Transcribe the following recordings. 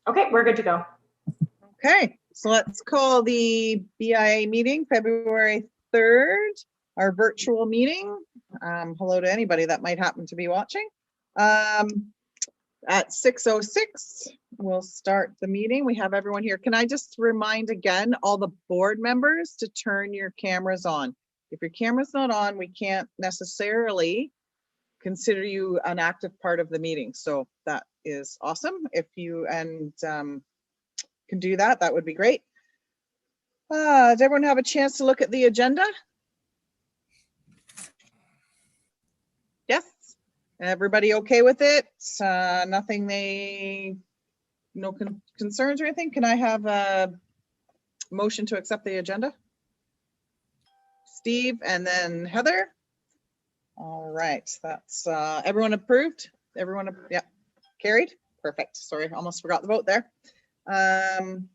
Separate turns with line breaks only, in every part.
Okay, we're good to go.
Okay, so let's call the BIA meeting February 3rd, our virtual meeting. Hello to anybody that might happen to be watching. At 6:06, we'll start the meeting. We have everyone here. Can I just remind again, all the board members to turn your cameras on. If your camera's not on, we can't necessarily consider you an active part of the meeting. So that is awesome. If you can do that, that would be great. Does everyone have a chance to look at the agenda? Yes. Everybody okay with it? Nothing no concerns or anything? Can I have a motion to accept the agenda? Steve and then Heather. All right, that's everyone approved? Everyone, yeah, carried? Perfect. Sorry, almost forgot the vote there. Where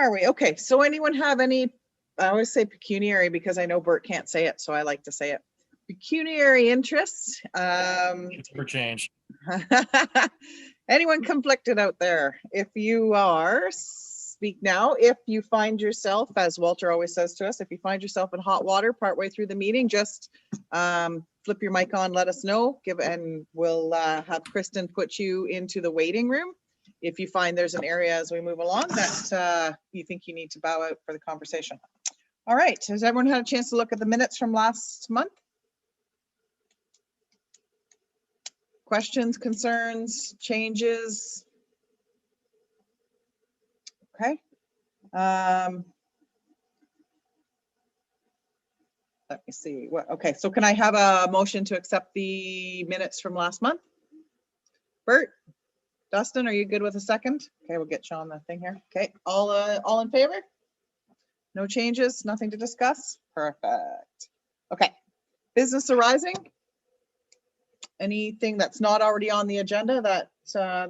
are we? Okay, so anyone have any, I always say pecuniary because I know Bert can't say it, so I like to say it. Pecuniary interests.
It's for change.
Anyone conflicted out there? If you are, speak now. If you find yourself, as Walter always says to us, if you find yourself in hot water partway through the meeting, just flip your mic on, let us know, and we'll have Kristen put you into the waiting room. If you find there's an area as we move along that you think you need to bow out for the conversation. All right, has everyone had a chance to look at the minutes from last month? Questions, concerns, changes? Okay. Let me see. Okay, so can I have a motion to accept the minutes from last month? Bert? Dustin, are you good with a second? Okay, we'll get you on the thing here. Okay, all in favor? No changes, nothing to discuss? Perfect. Okay, business arising? Anything that's not already on the agenda that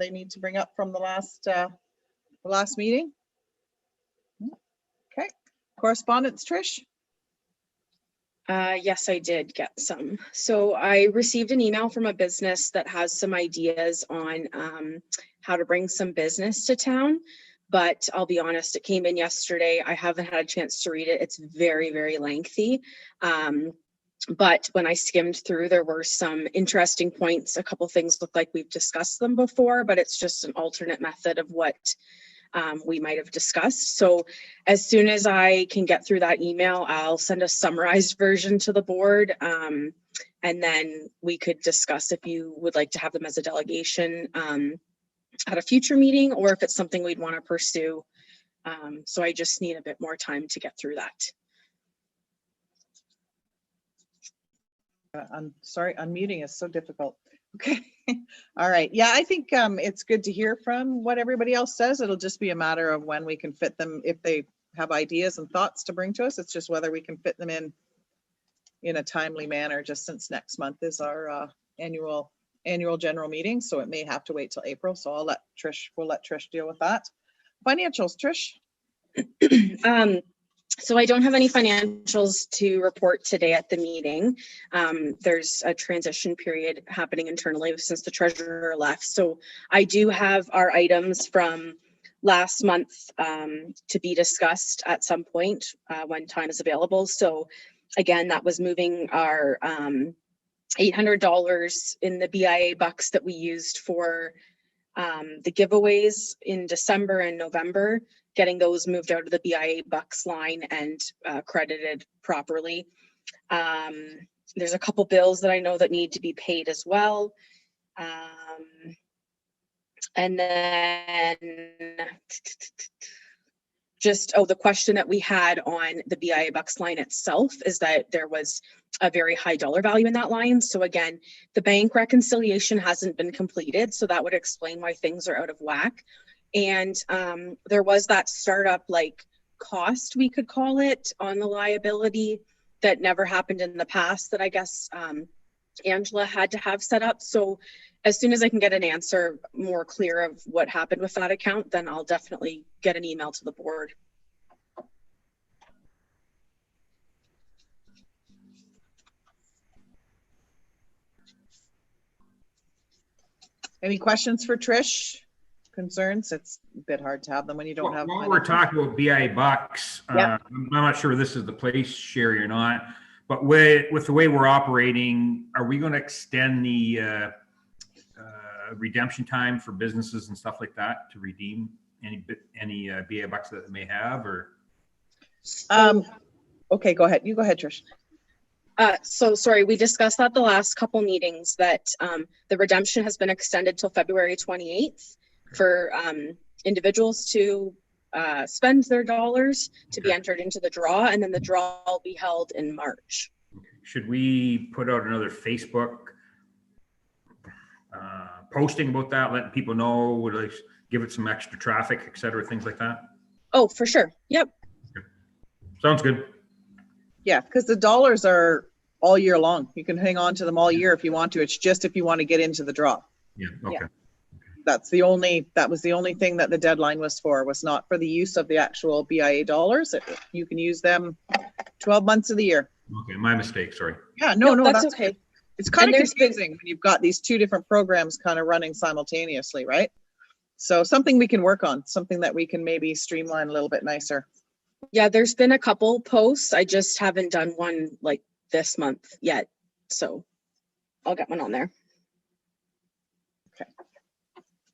they need to bring up from the last meeting? Okay, correspondence, Trish?
Yes, I did get some. So I received an email from a business that has some ideas on how to bring some business to town. But I'll be honest, it came in yesterday. I haven't had a chance to read it. It's very, very lengthy. But when I skimmed through, there were some interesting points. A couple things look like we've discussed them before, but it's just an alternate method of what we might have discussed. So as soon as I can get through that email, I'll send a summarized version to the board. And then we could discuss if you would like to have them as a delegation at a future meeting, or if it's something we'd want to pursue. So I just need a bit more time to get through that.
I'm sorry, unmuting is so difficult. Okay. All right. Yeah, I think it's good to hear from what everybody else says. It'll just be a matter of when we can fit them. If they have ideas and thoughts to bring to us, it's just whether we can fit them in a timely manner, just since next month is our annual general meeting. So it may have to wait till April. So we'll let Trish deal with that. Financials, Trish.
So I don't have any financials to report today at the meeting. There's a transition period happening internally since the treasurer left. So I do have our items from last month to be discussed at some point when time is available. So again, that was moving our $800 in the BIA bucks that we used for the giveaways in December and November, getting those moved out of the BIA bucks line and credited properly. There's a couple bills that I know that need to be paid as well. And then just, the question that we had on the BIA bucks line itself is that there was a very high dollar value in that line. So again, the bank reconciliation hasn't been completed. So that would explain why things are out of whack. And there was that startup cost, we could call it, on the liability that never happened in the past that I guess Angela had to have set up. So as soon as I can get an answer more clear of what happened with that account, then I'll definitely get an email to the board.
Any questions for Trish? concerns. It's a bit hard to have them when you don't have.
While we're talking about BI Bucks,
Yeah.
I'm not sure this is the place, Sherry, or not, but with the way we're operating, are we going to extend the redemption time for businesses and stuff like that to redeem any BI Bucks that they may have, or?
Okay, go ahead. You go ahead, Trish.
So sorry, we discussed that the last couple meetings that the redemption has been extended till February 28th for individuals to spend their dollars to be entered into the draw, and then the draw will be held in March.
Should we put out another Facebook posting about that, letting people know, like, give it some extra traffic, et cetera, things like that?
Oh, for sure. Yep.
Sounds good.
Yeah, because the dollars are all year long. You can hang on to them all year if you want to. It's just if you want to get into the draw.
Yeah. Okay.
Yeah.
That was the only thing that the deadline was for, was not for the use of the actual BIA dollars. You can use them 12 months of the year.
Okay. My mistake. Sorry.
Yeah, no,
That's okay.
good. It's kind
And
of
there's been-
confusing when you've got these two different programs kind of running simultaneously, right? So something we can work on, something that we can maybe streamline a little bit nicer.
Yeah, there's been a couple posts. I just haven't done one like this month yet. So I'll get one on there.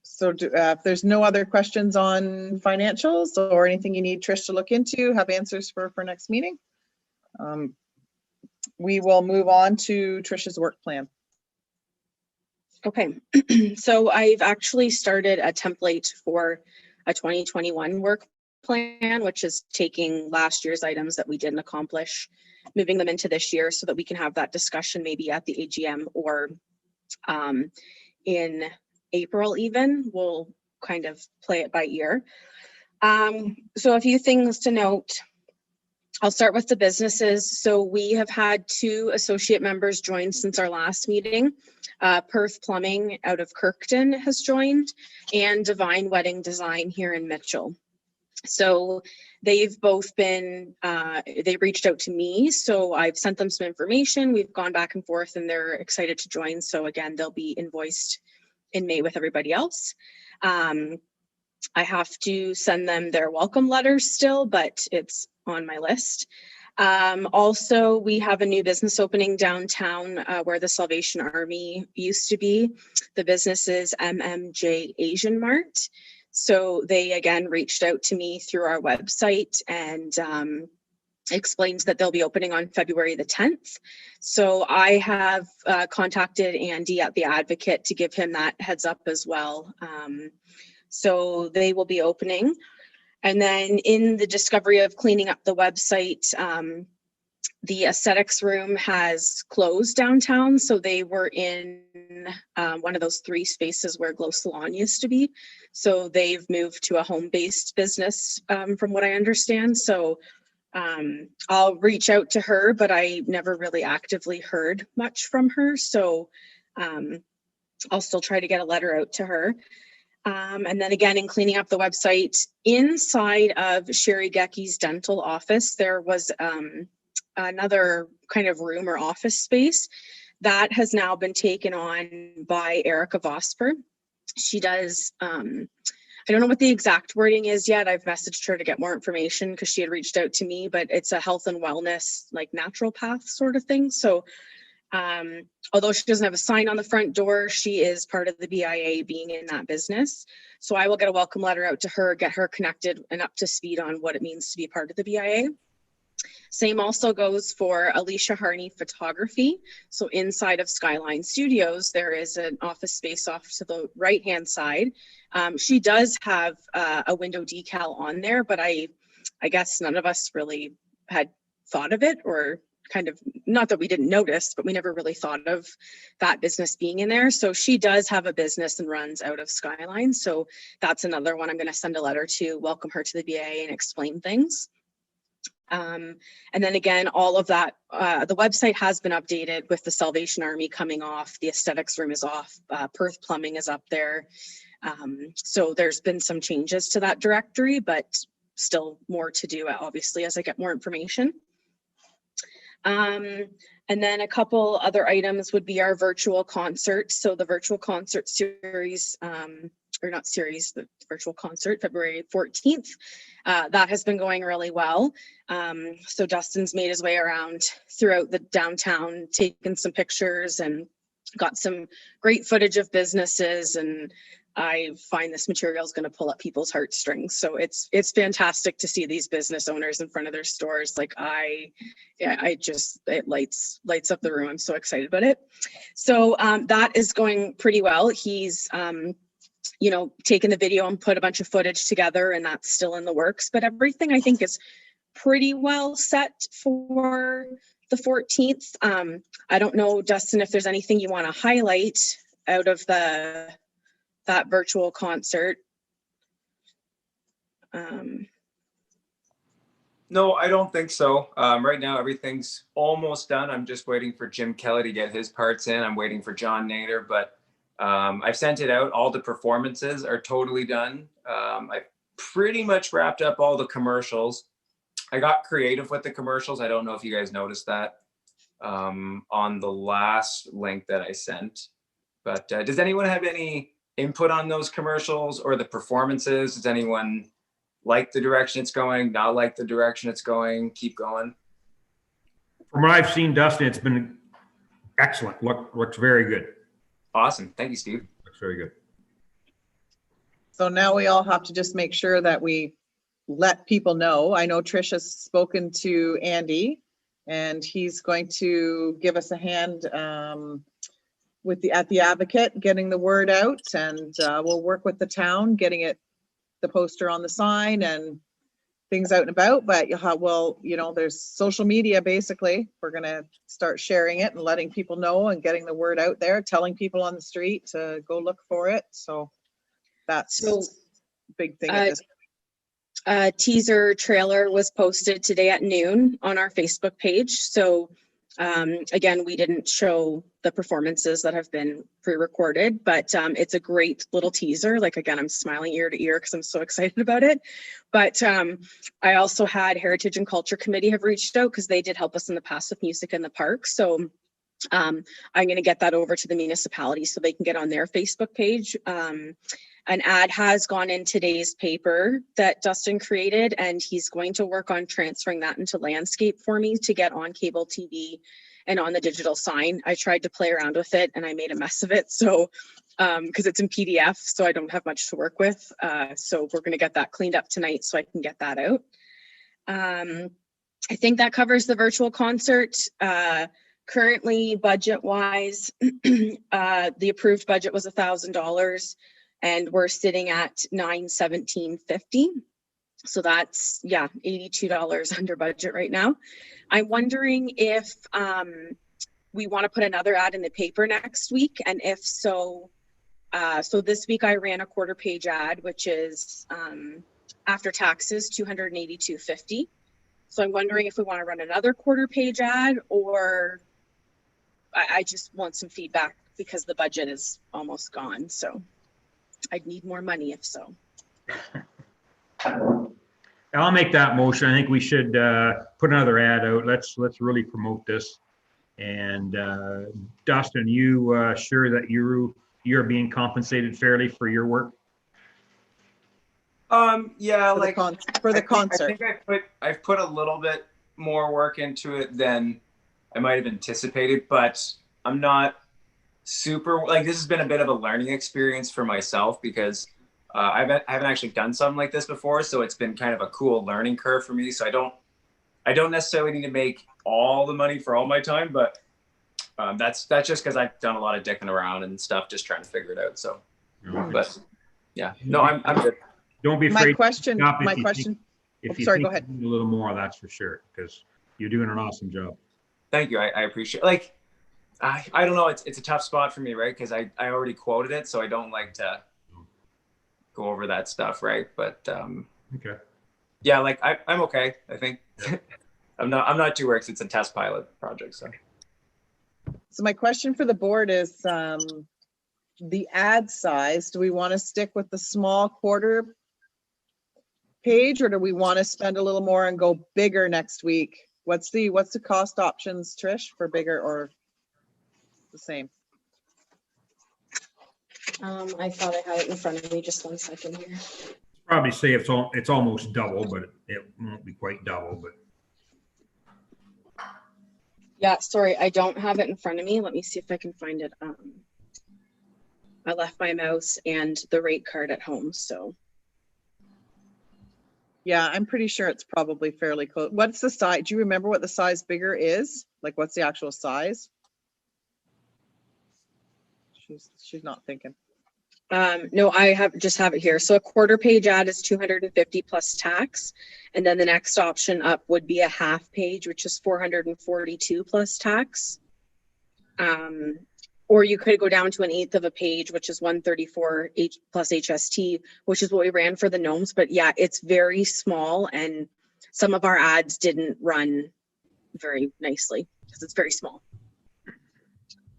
So if there's no other questions on financials or anything you need Trish to look into, have answers for next meeting, we will move on to Trish's work plan.
Okay, so I've actually started a template for a 2021 work plan, which is taking last year's items that we didn't accomplish, moving them into this year so that we can have that discussion maybe at the AGM or in April even. We'll kind of play it by ear. So a few things to note. I'll start with the businesses. So we have had 2 associate members join since our last meeting. Perth Plumbing out of Kirkton has joined, and Divine Wedding Design here in Mitchell. So they've both been, they reached out to me, so I've sent them some information. We've gone back and forth and they're excited to join. So again, they'll be invoiced in May with everybody else. I have to send them their welcome letters still, but it's on my list. Also, we have a new business opening downtown where the Salvation Army used to be. The business is MMJ Asian Mart. So they again reached out to me through our website and explained that they'll be opening on February the 10th. So I have contacted Andy at The Advocate to give him that heads up as well. So they will be opening. And then in the discovery of cleaning up the website, the aesthetics room has closed downtown. So they were in one of those 3 spaces where Glow Salon used to be. So they've moved to a home-based business from what I understand. So I'll reach out to her, but I never really actively heard much from her. So I'll still try to get a letter out to her. And then again, in cleaning up the website, inside of Sherry Gecky's dental office, there was another kind of room or office space that has now been taken on by Erica Vosper. She does, I don't know what the exact wording is yet. I've messaged her to get more information because she had reached out to me, but it's a health and wellness, like natural path sort of thing. So although she doesn't have a sign on the front door, she is part of the BIA being in that business. So I will get a welcome letter out to her, get her connected and up to speed on what it means to be part of the BIA. Same also goes for Alicia Harney Photography. So inside of Skyline Studios, there is an office space off to the right-hand side. She does have a window decal on there, but I guess none of us really had thought of it, or kind of, not that we didn't notice, but we never really thought of that business being in there. So she does have a business and runs out of Skyline. So that's another one I'm going to send a letter to welcome her to the BIA and explain things. And then again, all of that, the website has been updated with the Salvation Army coming off. The aesthetics room is off. Perth Plumbing is up there. So there's been some changes to that directory, but still more to do, obviously, as I get more information. And then a couple other items would be our virtual concert. So the virtual concert series or not series, the virtual concert, February 14th. That has been going really well. So Dustin's made his way around throughout the downtown, taken some pictures and got some great footage of businesses, and I find this material is going to pull up people's heartstrings. So it's fantastic to see these business owners in front of their stores. Like it lights up the room. I'm so excited about it. So that is going pretty well. He's taken the video and put a bunch of footage together, and that's still in the works. But everything I think is pretty well set for the 14th. I don't know, Dustin, if there's anything you want to highlight out of that virtual concert.
No, I don't think so. Right now, everything's almost done. I'm just waiting for Jim Kelly to get his parts in. I'm waiting for John Nader, but I've sent it out. All the performances are totally done. I pretty much wrapped up all the commercials. I got creative with the commercials. I don't know if you guys noticed that on the last link that I sent, but does anyone have any input on those commercials or the performances? Does anyone like the direction it's going, not like the direction it's going, keep going?
From what I've seen, Dustin, it's been excellent. Looks very good.
Awesome. Thank you, Steve.
Looks very good.
So now we all have to just make sure that we let people know. I know Trish has spoken to Andy, and he's going to give us a hand at the Advocate, getting the word out, and we'll work with the town, getting the poster on the sign and things out and about. But there's social media. Basically, we're going to start sharing it and letting people know and getting the word out there, telling people on the street to go look for it. So that's a big thing at this point.
Teaser trailer was posted today at noon on our Facebook page. So again, we didn't show the performances that have been pre-recorded, but it's a great little teaser. Like, again, I'm smiling ear to ear because I'm so excited about it. But I also had Heritage and Culture Committee have reached out because they did help us in the past with music in the park. So I'm going to get that over to the municipality so they can get on their Facebook page. An ad has gone in today's paper that Dustin created, and he's going to work on transferring that into landscape for me to get on cable TV and on the digital sign. I tried to play around with it and I made a mess of it. So, because it's in PDF, so I don't have much to work with. So we're going to get that cleaned up tonight so I can get that out. I think that covers the virtual concert. Currently, budget-wise, the approved budget was $1,000. And we're sitting at $917.50. So that's, $82 under budget right now. I'm wondering if we want to put another ad in the paper next week. And if so, so this week I ran a quarter page ad, which is after taxes, $282.50. So I'm wondering if we want to run another quarter page ad, or I just want some feedback because the budget is almost gone. So I'd need more money if so.
I'll make that motion. I think we should put another ad out. Let's really promote this. And Dustin, you sure that you're being compensated fairly for your work?
Yeah,
for the concert.
I think I've put a little bit more work into it than I might have anticipated, but I'm not super, this has been a bit of a learning experience for myself because I haven't actually done something like this before. So it's been kind of a cool learning curve for me. So I don't necessarily need to make all the money for all my time, but that's just because I've done a lot of dicking around and stuff, just trying to figure it out. So, but yeah, no, I'm good.
Don't be afraid.
If you go ahead.
A little more, that's for sure, because you're doing an awesome job.
Thank you. I appreciate it. I don't know. It's a tough spot for me, right? Because I already quoted it, so I don't like to go over that stuff, right? But
okay.
Yeah, I'm okay. I think I'm not too worried. It's a test pilot project, so.
So my question for the board is the ad size. Do we want to stick with the small quarter page, or do we want to spend a little more and go bigger next week? What's the cost options, Trish, for bigger or the same?
I thought I had it in front of me. Just 1 second here.
Probably say it's almost double, but it won't be quite double, but
Yeah, sorry, I don't have it in front of me. Let me see if I can find it. I left my mouse and the rate card at home, so.
Yeah, I'm pretty sure it's probably fairly close. What's the size? Do you remember what the size bigger is? Like, what's the actual size? She's not thinking.
No, I just have it here. So a quarter page ad is 250 plus tax. And then the next option up would be a half page, which is 442 plus tax. Or you could go down to an eighth of a page, which is 134 plus HST, which is what we ran for the gnomes. But yeah, it's very small, and some of our ads didn't run very nicely because it's very small.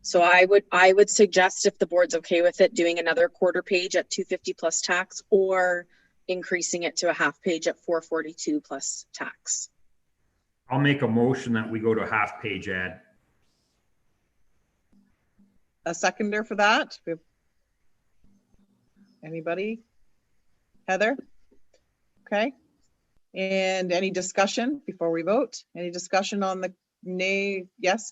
So I would suggest, if the board's okay with it, doing another quarter page at 250 plus tax, or increasing it to a half page at 442 plus tax.
I'll make a motion that we go to a half page ad.
A seconder for that? Anybody? Heather? Okay. And any discussion before we vote? Any discussion on the nay? Yes?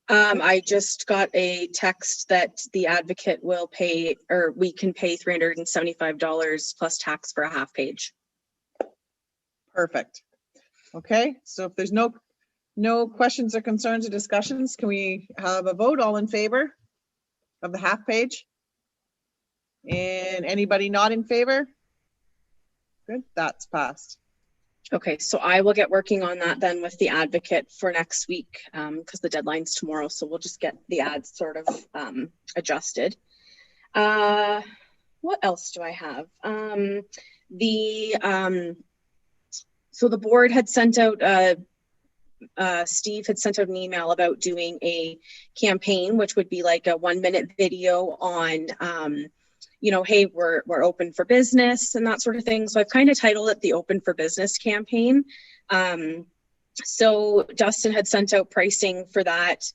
I just got a text that the advocate will pay, or we can pay $375 plus tax for a half page.
Perfect. Okay, so if there's no questions or concerns or discussions, can we have a vote? All in favor of the half page? And anybody not in favor? Good, that's passed.
Okay, so I will get working on that then with the advocate for next week, because the deadline's tomorrow. So we'll just get the ads sort of adjusted. What else do I have? So the board had sent out, Steve had sent out an email about doing a campaign, which would be like a 1-minute video on, you know, hey, we're open for business and that sort of thing. So I've kind of titled it the Open for Business campaign. So Dustin had sent out pricing for that,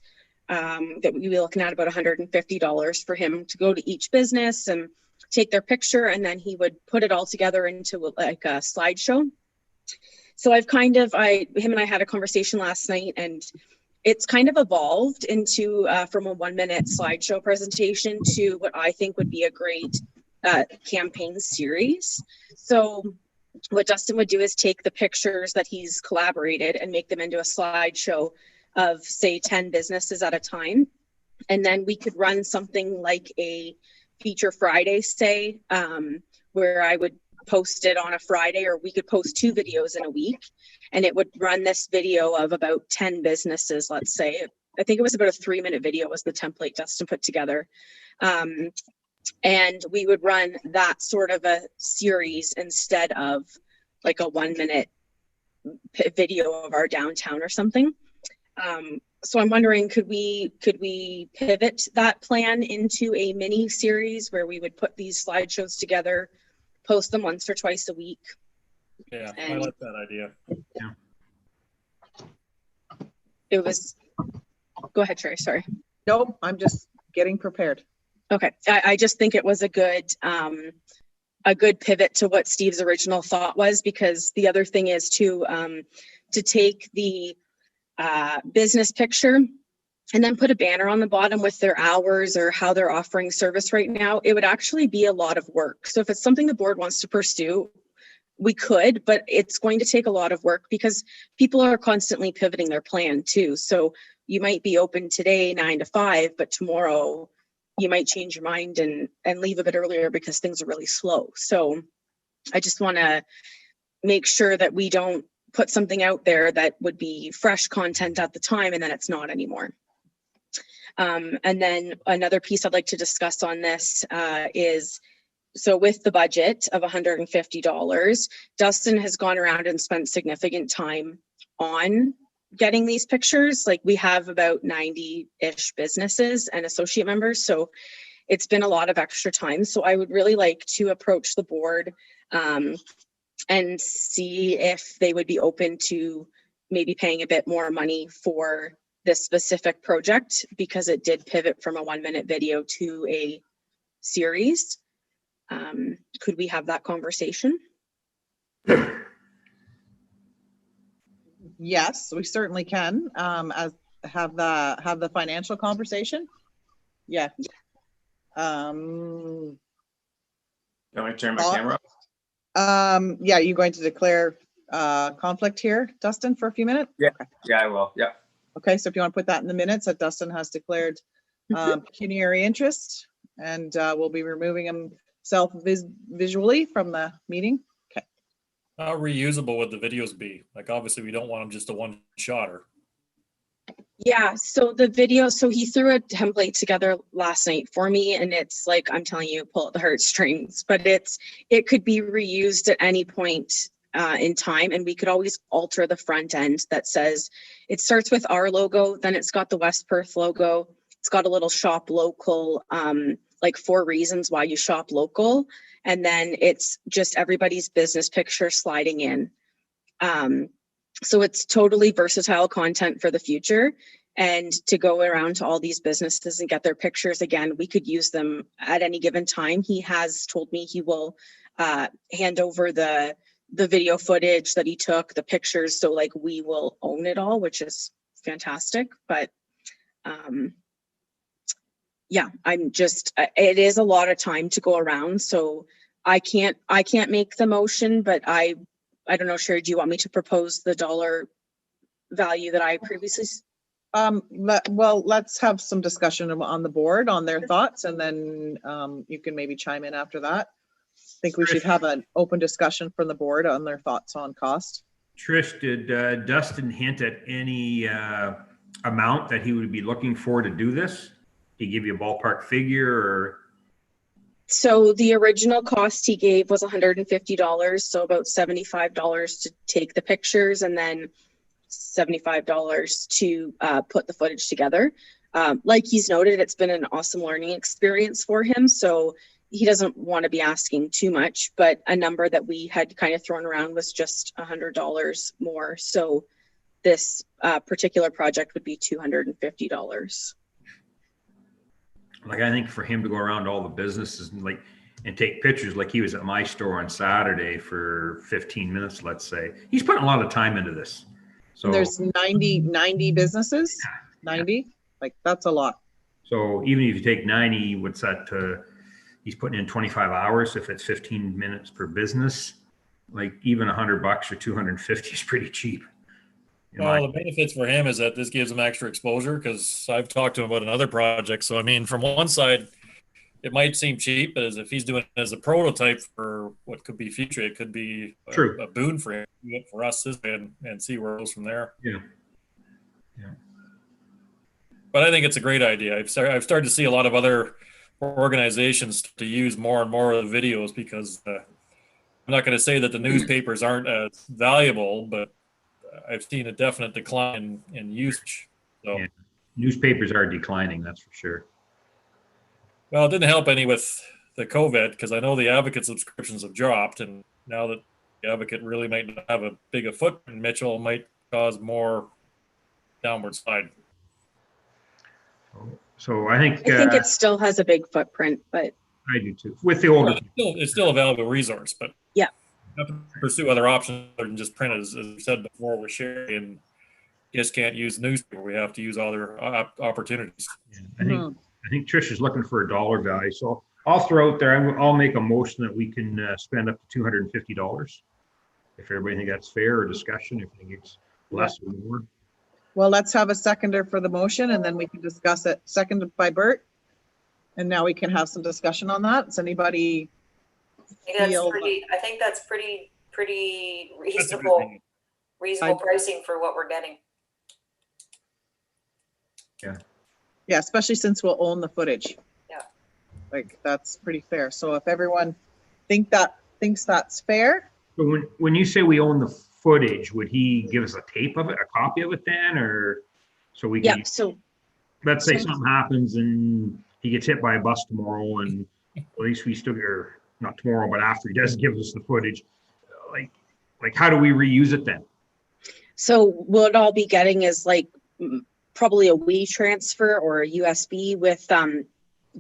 that we'd be looking at about $150 for him to go to each business and take their picture, and then he would put it all together into like a slideshow. So him and I had a conversation last night, and it's kind of evolved into from a 1-minute slideshow presentation to what I think would be a great campaign series. So what Dustin would do is take the pictures that he's collaborated and make them into a slideshow of, say, 10 businesses at a time. And then we could run something like a Feature Friday, say, where I would post it on a Friday, or we could post 2 videos in a week, and it would run this video of about 10 businesses, let's say. I think it was about a 3-minute video was the template Dustin put together. And we would run that sort of a series instead of like a 1-minute video of our downtown or something. So I'm wondering, could we pivot that plan into a mini series where we would put these slideshows together, post them once or twice a week?
Yeah, I
And
like that idea.
it was, go ahead, Sherry, sorry.
Nope, I'm just getting prepared.
Okay, I just think it was a good pivot to what Steve's original thought was, because the other thing is to take the business picture and then put a banner on the bottom with their hours or how they're offering service right now. It would actually be a lot of work. So if it's something the board wants to pursue, we could, but it's going to take a lot of work because people are constantly pivoting their plan too. So you might be open today 9 to 5, but tomorrow you might change your mind and leave a bit earlier because things are really slow. So I just want to make sure that we don't put something out there that would be fresh content at the time and then it's not anymore. And then another piece I'd like to discuss on this is, so with the budget of $150, Dustin has gone around and spent significant time on getting these pictures. Like, we have about 90-ish businesses and associate members. So it's been a lot of extra time. So I would really like to approach the board and see if they would be open to maybe paying a bit more money for this specific project, because it did pivot from a 1-minute video to a series. Could we have that conversation?
Yes, we certainly can, as have the financial conversation. Yeah.
You want me to turn my
Uh,
camera off?
Yeah, you going to declare conflict here, Dustin, for a few minutes?
Yeah, I will. Yeah.
Okay, so if you want to put that in the minutes, that Dustin has declared pecuniary interest, and we'll be removing himself visually from the meeting.
How reusable would the videos be? Like, obviously, we don't want them just a one-shotter.
Yeah, so the video, so he threw a template together last night for me, and it's like, I'm telling you, pull at the heartstrings, but it could be reused at any point in time, and we could always alter the front end that says, it starts with our logo, then it's got the West Perth logo, it's got a little shop local, like 4 reasons why you shop local, and then it's just everybody's business picture sliding in. So it's totally versatile content for the future, and to go around to all these businesses and get their pictures again, we could use them at any given time. He has told me he will hand over the video footage that he took, the pictures, so like we will own it all, which is fantastic. But yeah, it is a lot of time to go around, so I can't make the motion, but I don't know, Sherry, do you want me to propose the dollar value that I previously?
Well, let's have some discussion on the board on their thoughts, and then you can maybe chime in after that. I think we should have an open discussion from the board on their thoughts on cost.
Trish, did Dustin hint at any amount that he would be looking for to do this? Did he give you a ballpark figure or?
So the original cost he gave was $150, so about $75 to take the pictures, and then $75 to put the footage together. Like he's noted, it's been an awesome learning experience for him, so he doesn't want to be asking too much, but a number that we had kind of thrown around was just $100 more. So this particular project would be $250.
Like, I think for him to go around to all the businesses and take pictures, like he was at my store on Saturday for 15 minutes, let's say. He's putting a lot of time into this. So
There's 90 businesses, 90, like that's a lot.
So even if you take 90, what's that? He's putting in 25 hours. If it's 15 minutes per business, like even $100 or 250 is pretty cheap.
Well, the benefits for him is that this gives him extra exposure, because I've talked to him about another project. So, I mean, from one side, it might seem cheap, but if he's doing it as a prototype for what could be future, it could be a boon for him, for us, and see where it goes from there.
Yeah.
But I think it's a great idea. I've started to see a lot of other organizations to use more and more of the videos, because I'm not going to say that the newspapers aren't as valuable, but I've seen a definite decline in usage. So
Yeah. Newspapers are declining, that's for sure.
Well, it didn't help any with the COVID, because I know the Advocate subscriptions have dropped, and now that the Advocate really might not have a big a footprint, Mitchell might cause more downward slide.
So I think
it still has a big footprint, but
I do too. With the older,
It's still a valuable resource, but
yeah,
you have to pursue other options other than just print, as we said before, we're sharing, and just can't use newspaper. We have to use other opportunities.
I think Trish is looking for a dollar value. So I'll throw out there, I'll make a motion that we can spend up to $250. If everybody think that's fair, or discussion, if you think it's less or more.
Well, let's have a seconder for the motion, and then we can discuss it. Seconded by Bert. And now we can have some discussion on that. Does anybody feel?
I think that's pretty
That's a good
reasonable,
thing.
pricing for what we're getting.
Yeah, especially since we'll own the footage.
Yeah.
Like, that's pretty fair. So if everyone thinks that's fair,
So when you say we own the footage, would he give us a tape of it, a copy of it then, or so we can?
yeah. So
Let's say something happens and he gets hit by a bus tomorrow, and at least we still, or not tomorrow, but after he does give us the footage, like how do we reuse it then?
So what I'll be getting is like probably a WeTransfer or a USB with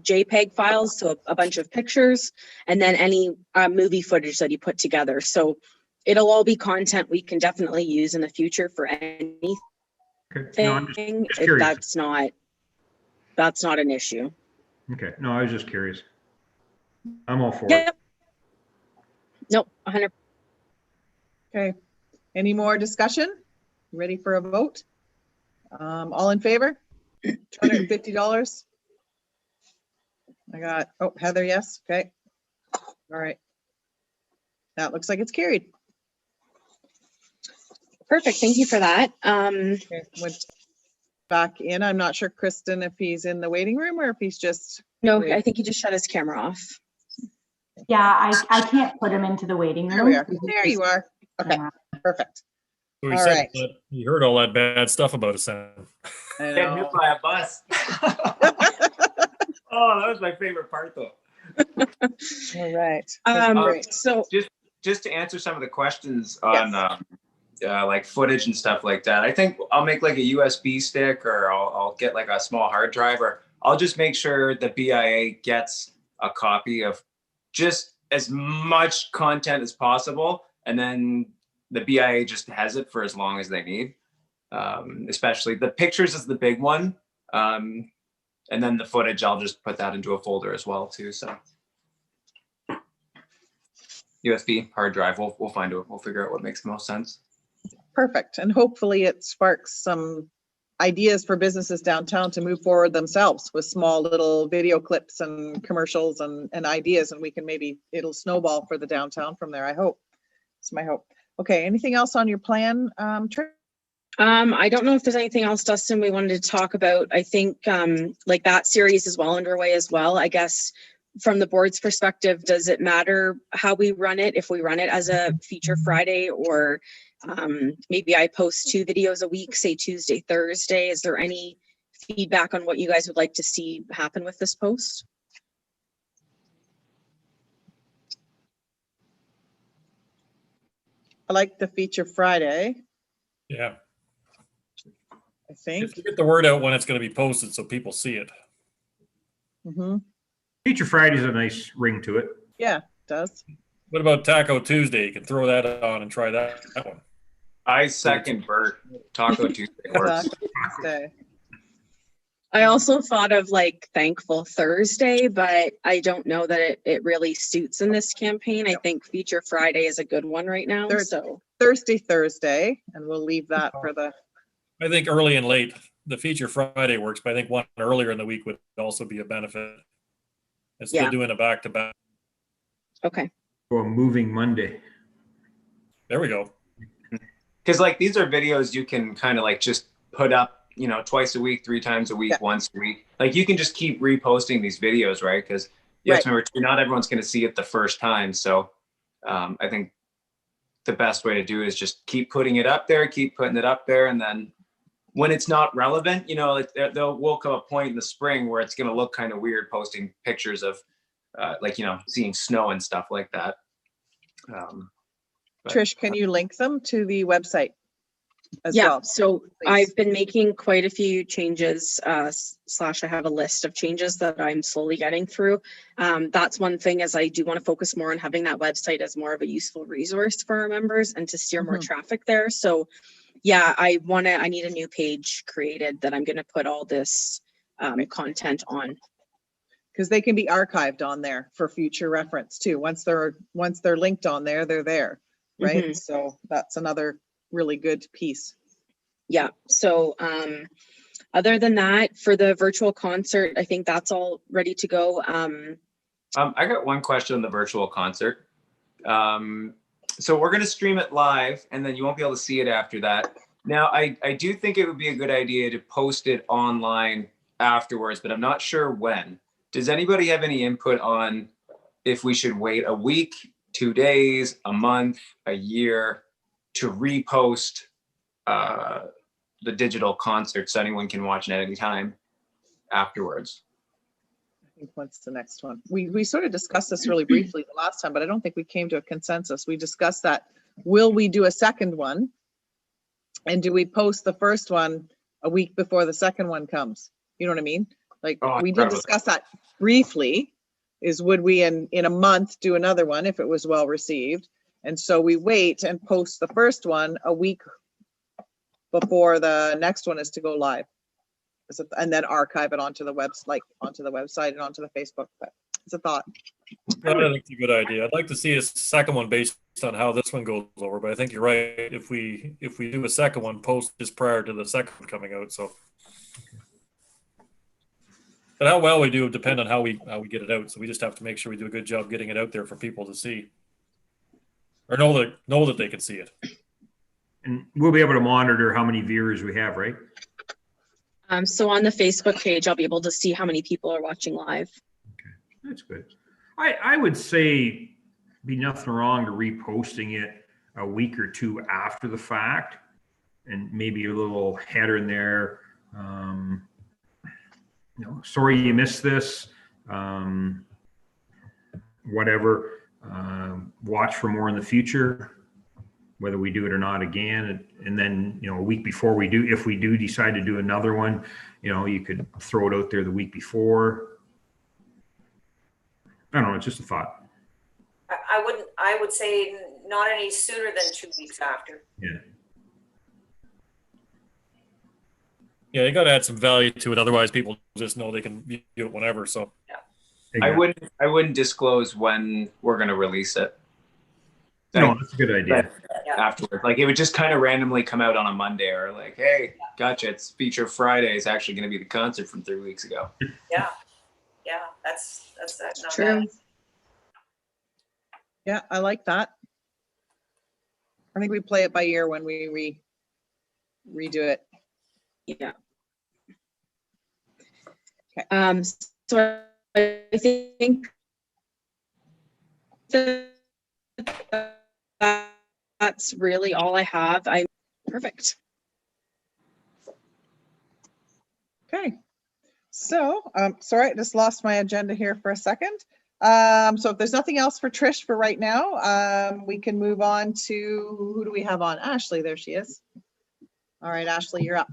JPEG files, so a bunch of pictures, and then any movie footage that you put together. So it'll all be content we can definitely use in the future for anything.
Okay. No, I'm just
If
curious.
that's not an issue.
Okay. No, I was just curious. I'm all for it.
Yep. Nope, 100%.
Okay. Any more discussion? Ready for a vote? All in favor? $250. I got, oh, Heather, yes. Okay. All right. That looks like it's carried.
Perfect. Thank you for that.
Okay, went back in. I'm not sure, Kristen, if he's in the waiting room or if he's just.
No,
Great.
I think he just shut his camera off.
Yeah, I can't put him into the waiting room.
There we are. There you are. Okay,
Yeah.
perfect.
So he
All
said
right.
that he heard all that bad stuff about us.
I
Get
know.
hit by a bus. Oh, that was my favorite part though.
All right. That's great.
So
Just to answer some of the questions on like footage and stuff like that, I think I'll make like a USB stick, or I'll get like a small hard drive, or I'll just make sure the BIA gets a copy of just as much content as possible, and then the BIA just has it for as long as they need. Especially the pictures is the big one. And then the footage, I'll just put that into a folder as well too. So USB hard drive, we'll find it. We'll figure out what makes the most sense.
Perfect. And hopefully it sparks some ideas for businesses downtown to move forward themselves with small little video clips and commercials and ideas. And we can maybe, it'll snowball for the downtown from there, I hope. It's my hope. Okay, anything else on your plan, Trish?
I don't know if there's anything else, Dustin, we wanted to talk about. I think like that series is well underway as well. I guess from the board's perspective, does it matter how we run it? If we run it as a feature Friday, or maybe I post 2 videos a week, say Tuesday, Thursday. Is there any feedback on what you guys would like to see happen with this post?
I like the feature Friday,
Yeah.
I think.
Just to get the word out when it's going to be posted so people see it.
Mm-hmm.
Feature Friday's a nice ring to it.
Yeah, it does.
What about Taco Tuesday? You can throw that on and try that one.
I second Bert. Taco Tuesday works.
Tuesday.
I also thought of like Thankful Thursday, but I don't know that it really suits in this campaign. I think Feature Friday is a good one right now. So
Thursday, and we'll leave that for the.
I think early and late. The feature Friday works, but I think one earlier in the week would also be a benefit. Instead of doing a back-to-back.
okay.
Or moving Monday.
There we go.
Because like these are videos you can kind of like just put up, you know, twice a week, 3 times a week,
Yeah.
once a week. Like you can just keep reposting these videos, right? Because you have to remember, not everyone's going to see it the first time. So I think the best way to do it is just keep putting it up there, and then when it's not relevant, you know, like will come a point in the spring where it's going to look kind of weird posting pictures of like, you know, seeing snow and stuff like that.
Trish, can you link them to the website as
Yeah,
well?
so
please?
I've been making quite a few changes, slash I have a list of changes that I'm slowly getting through. That's one thing, as I do want to focus more on having that website as more of a useful resource for our members and to steer more traffic there. So yeah, I need a new page created that I'm going to put all this content on.
Because they can be archived on there for future reference too. Once they're linked on there, they're there, right?
Mhm.
So that's another really good piece.
Yeah, so other than that, for the virtual concert, I think that's all ready to go.
I got one question on the virtual concert. So we're going to stream it live, and then you won't be able to see it after that. Now, I do think it would be a good idea to post it online afterwards, but I'm not sure when. Does anybody have any input on if we should wait a week, 2 days, a month, a year to repost the digital concert so anyone can watch it at any time afterwards?
I think what's the next one? We sort of discussed this really briefly the last time, but I don't think we came to a consensus. We discussed that. Will we do a second one? And do we post the first one a week before the second one comes? You know what I mean? Like,
Oh, I
we
forgot
did
about
discuss that briefly, is would we in a month do another one if it was well received? And so we wait and post the first one a week before the next one is to go live. And then archive it onto the onto the website and onto the Facebook. But it's a thought.
I think it's a good idea. I'd like to see a second one based on how this one goes over, but I think you're right. If we do a second one, post just prior to the second one coming out. So, but how well we do depend on how we get it out. So we just have to make sure we do a good job getting it out there for people to see, or know that they can see it.
And we'll be able to monitor how many viewers we have, right?
So on the Facebook page, I'll be able to see how many people are watching live.
That's good. I would say be nothing wrong to reposting it a week or two after the fact, and maybe a little header in there. Sorry you missed this. Whatever. Watch for more in the future, whether we do it or not again. And then, a week before if we do decide to do another one, you could throw it out there the week before. I don't know, it's just a thought.
I would say not any sooner than 2 weeks after.
Yeah.
Yeah, you got to add some value to it. Otherwise, people just know they can view it whenever. So,
I wouldn't disclose when we're going to release it.
No, that's a good idea.
Afterwards, like it would just kind of randomly come out on a Monday, or like, hey, gotcha, it's Feature Friday. It's actually going to be the concert from 3 weeks ago.
Yeah, that's not
True.
bad.
Yeah, I like that. I think we play it by ear when we redo it.
Yeah.
Okay.
So I think that's really all I have. I'm perfect.
Okay. So, sorry, I just lost my agenda here for a second. So if there's nothing else for Trish for right now, we can move on to, who do we have on? Ashley, there she is. All right, Ashley, you're up.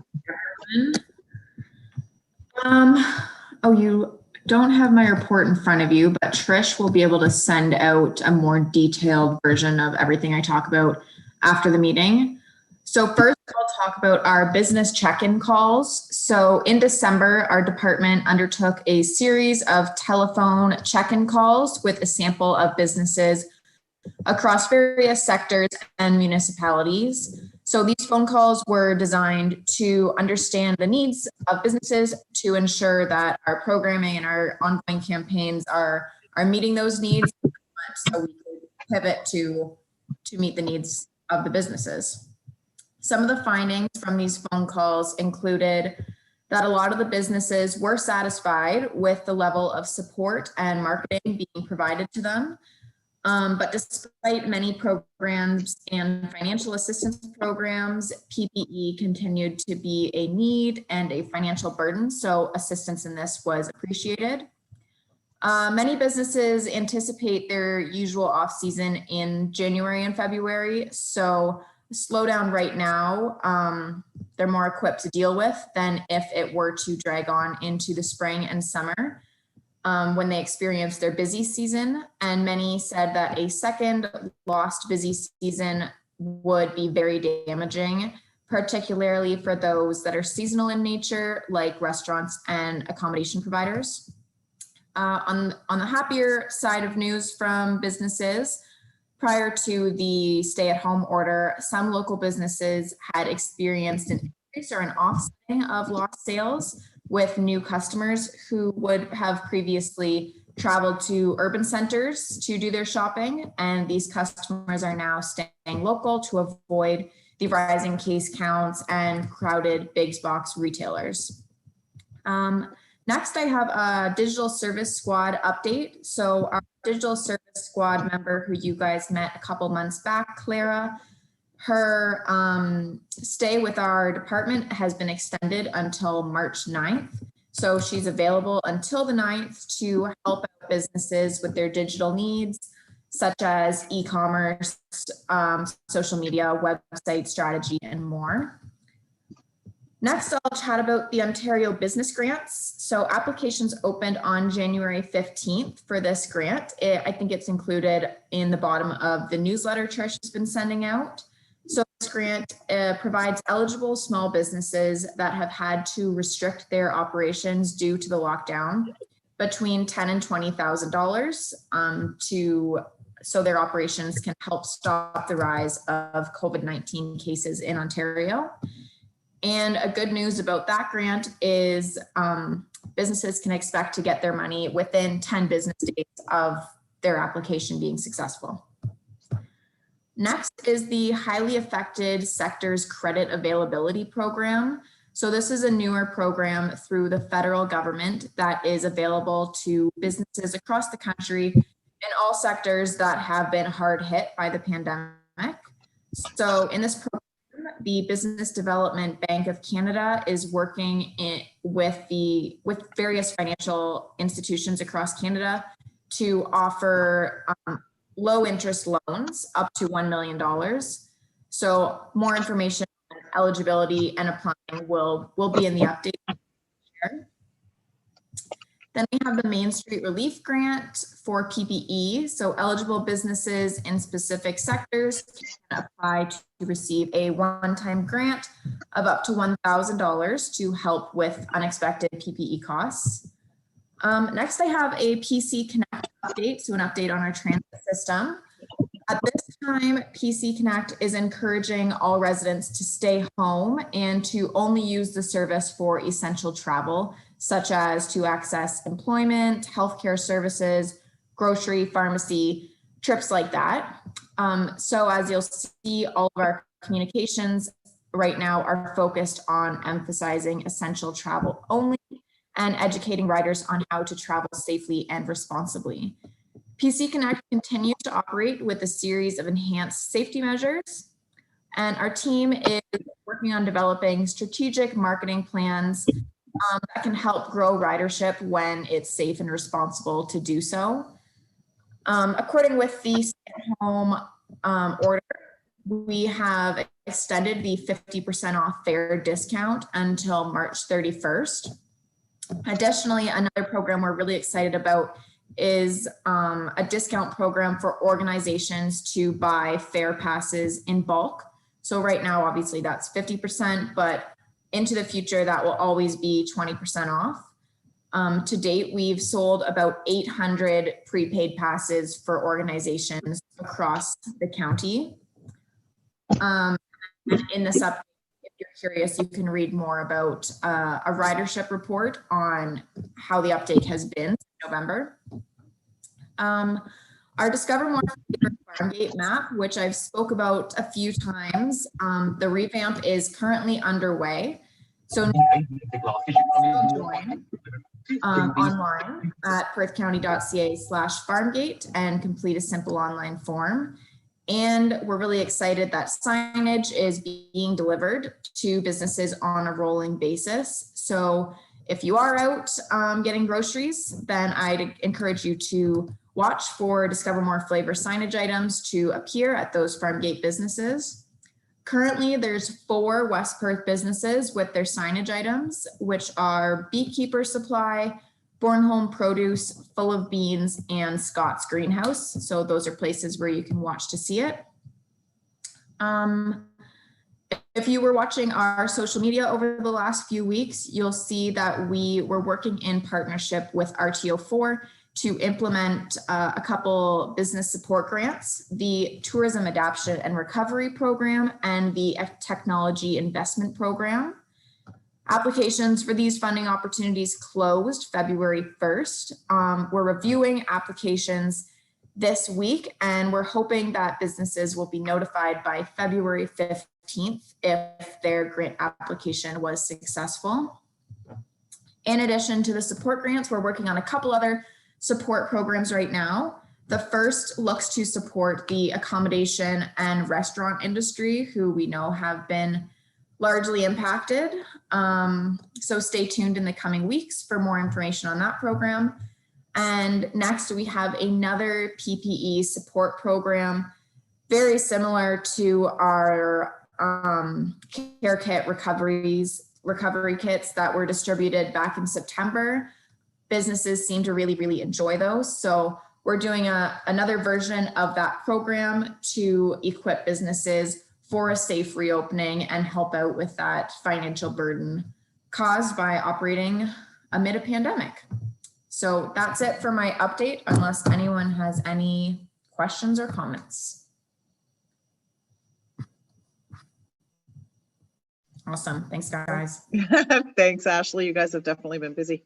Oh, you don't have my report in front of you, but Trish will be able to send out a more detailed version of everything I talk about after the meeting. So first, I'll talk about our business check-in calls. So in December, our department undertook a series of telephone check-in calls with a sample of businesses across various sectors and municipalities. So these phone calls were designed to understand the needs of businesses, to ensure that our programming and our ongoing campaigns are meeting those needs, so we could pivot to meet the needs of the businesses. Some of the findings from these phone calls included that a lot of the businesses were satisfied with the level of support and marketing being provided to them. But despite many programs and financial assistance programs, PPE continued to be a need and a financial burden, so assistance in this was appreciated. Many businesses anticipate their usual off-season in January and February, so the slowdown right now, they're more equipped to deal with than if it were to drag on into the spring and summer. When they experienced their busy season, and many said that a second lost busy season would be very damaging, particularly for those that are seasonal in nature, like restaurants and accommodation providers. On the happier side of news from businesses, prior to the stay-at-home order, some local businesses had experienced an increase or an offsetting of lost sales with new customers who would have previously traveled to urban centers to do their shopping. And these customers are now staying local to avoid the rising case counts and crowded big box retailers. Next, I have a digital service squad update. So our digital service squad member who you guys met a couple months back, Clara, her stay with our department has been extended until March 9th. So she's available until the 9th to help out businesses with their digital needs, such as e-commerce, social media, website strategy, and more. Next, I'll chat about the Ontario Business Grants. So applications opened on January 15th for this grant. I think it's included in the bottom of the newsletter Trish has been sending out. So this grant provides eligible small businesses that have had to restrict their operations due to the lockdown between $10,000 and $20,000 so their operations can help stop the rise of COVID-19 cases in Ontario. And a good news about that grant is businesses can expect to get their money within 10 business days of their application being successful. Next is the Highly Affected Sectors Credit Availability Program. So this is a newer program through the federal government that is available to businesses across the country in all sectors that have been hard hit by the pandemic. So in this program, the Business Development Bank of Canada is working with various financial institutions across Canada to offer low interest loans up to $1 million. So more information on eligibility and applying will be in the update. Then we have the Main Street Relief Grant for PPE. So eligible businesses in specific sectors can apply to receive a one-time grant of up to $1,000 to help with unexpected PPE costs. Next, I have a PC Connect update, so an update on our transit system. At this time, PC Connect is encouraging all residents to stay home and to only use the service for essential travel, such as to access employment, healthcare services, grocery, pharmacy, trips like that. So as you'll see, all of our communications right now are focused on emphasizing essential travel only and educating riders on how to travel safely and responsibly. PC Connect continues to operate with a series of enhanced safety measures, and our team is working on developing strategic marketing plans that can help grow ridership when it's safe and responsible to do so. According with the stay-at-home order, we have extended the 50% off fare discount until March 31st. Additionally, another program we're really excited about is a discount program for organizations to buy fare passes in bulk. So right now, obviously that's 50%, but into the future, that will always be 20% off. To date, we've sold about 800 prepaid passes for organizations across the county. In this update, if you're curious, you can read more about a ridership report on how the uptake has been since November. Our Discover More Farmgate map, which I've spoke about a few times, the revamp is currently underway. So join online at perthcounty.ca/farmgate and complete a simple online form. And we're really excited that signage is being delivered to businesses on a rolling basis. So if you are out getting groceries, then I'd encourage you to watch for Discover More flavor signage items to appear at those Farmgate businesses. Currently, there's 4 West Perth businesses with their signage items, which are Beekeeper Supply, Bornholm Produce, Full of Beans, and Scott's Greenhouse. So those are places where you can watch to see it. If you were watching our social media over the last few weeks, you'll see that we were working in partnership with RTO4 to implement a couple business support grants, the Tourism Adaptation and Recovery Program and the Technology Investment Program. Applications for these funding opportunities closed February 1st. We're reviewing applications this week, and we're hoping that businesses will be notified by February 15th if their grant application was successful. In addition to the support grants, we're working on a couple other support programs right now. The first looks to support the accommodation and restaurant industry, who we know have been largely impacted. So stay tuned in the coming weeks for more information on that program. And next, we have another PPE support program, very similar to our care kit recoveries recovery kits that were distributed back in September. Businesses seem to really, really enjoy those. So we're doing another version of that program to equip businesses for a safe reopening and help out with that financial burden caused by operating amid a pandemic. So that's it for my update, unless anyone has any questions or comments. Awesome. Thanks, guys.
Thanks, Ashley. You guys have definitely been busy.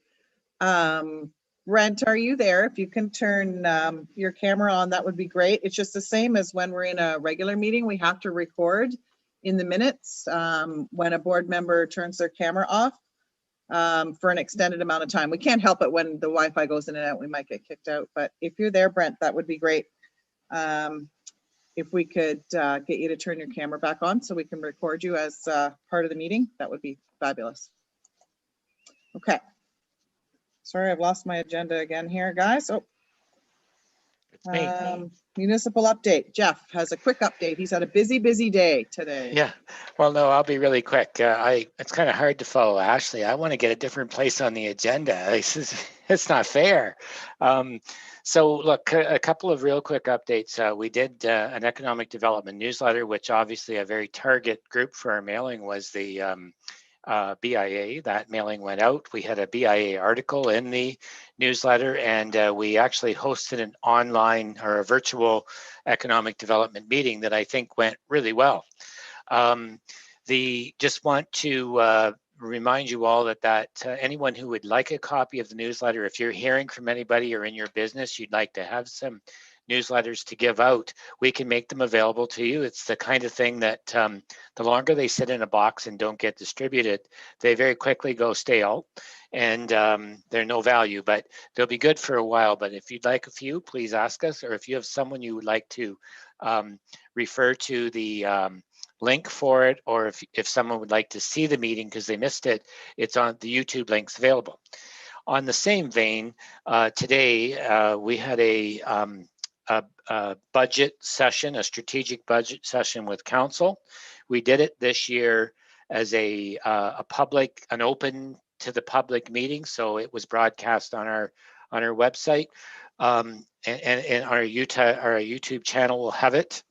Brent, are you there? If you can turn your camera on, that would be great. It's just the same as when we're in a regular meeting. We have to record in the minutes when a board member turns their camera off for an extended amount of time. We can't help it when the Wi-Fi goes in and out. We might get kicked out. But if you're there, Brent, that would be great. If we could get you to turn your camera back on so we can record you as part of the meeting, that would be fabulous. Okay. Sorry, I've lost my agenda again here, guys. Oh,
It's me.
Municipal update. Jeff has a quick update. He's had a busy, busy day today.
Yeah. Well, no, I'll be really quick. It's kind of hard to follow Ashley. I want to get a different place on the agenda. It's not fair. So look, a couple of real quick updates. We did an economic development newsletter, which obviously a very target group for our mailing was the BIA. That mailing went out. We had a BIA article in the newsletter, and we actually hosted an online or a virtual economic development meeting that I think went really well. Just want to remind you all that anyone who would like a copy of the newsletter, if you're hearing from anybody or in your business, you'd like to have some newsletters to give out, we can make them available to you. It's the kind of thing that the longer they sit in a box and don't get distributed, they very quickly go stale and they're no value, but they'll be good for a while. But if you'd like a few, please ask us, or if you have someone you would like to refer to the link for it, or if someone would like to see the meeting because they missed it, it's on the YouTube links available. On the same vein, today we had a budget session, a strategic budget session with council. We did it this year as an open to the public meeting, so it was broadcast on our website, and our YouTube channel will have it.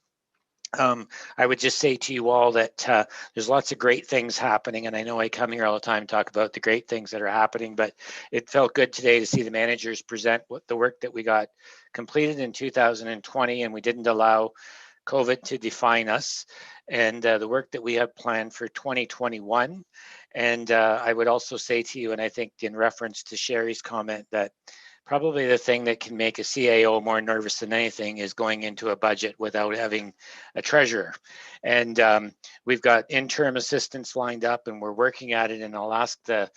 I would just say to you all that there's lots of great things happening, and I know I come here all the time to talk about the great things that are happening, but it felt good today to see the managers present the work that we got completed in 2020, and we didn't allow COVID to define us, and the work that we have planned for 2021. And I would also say to you, and I think in reference to Sherry's comment, that probably the thing that can make a CAO more nervous than anything is going into a budget without having a treasurer. And we've got interim assistants lined up, and we're working at it. And I'll ask the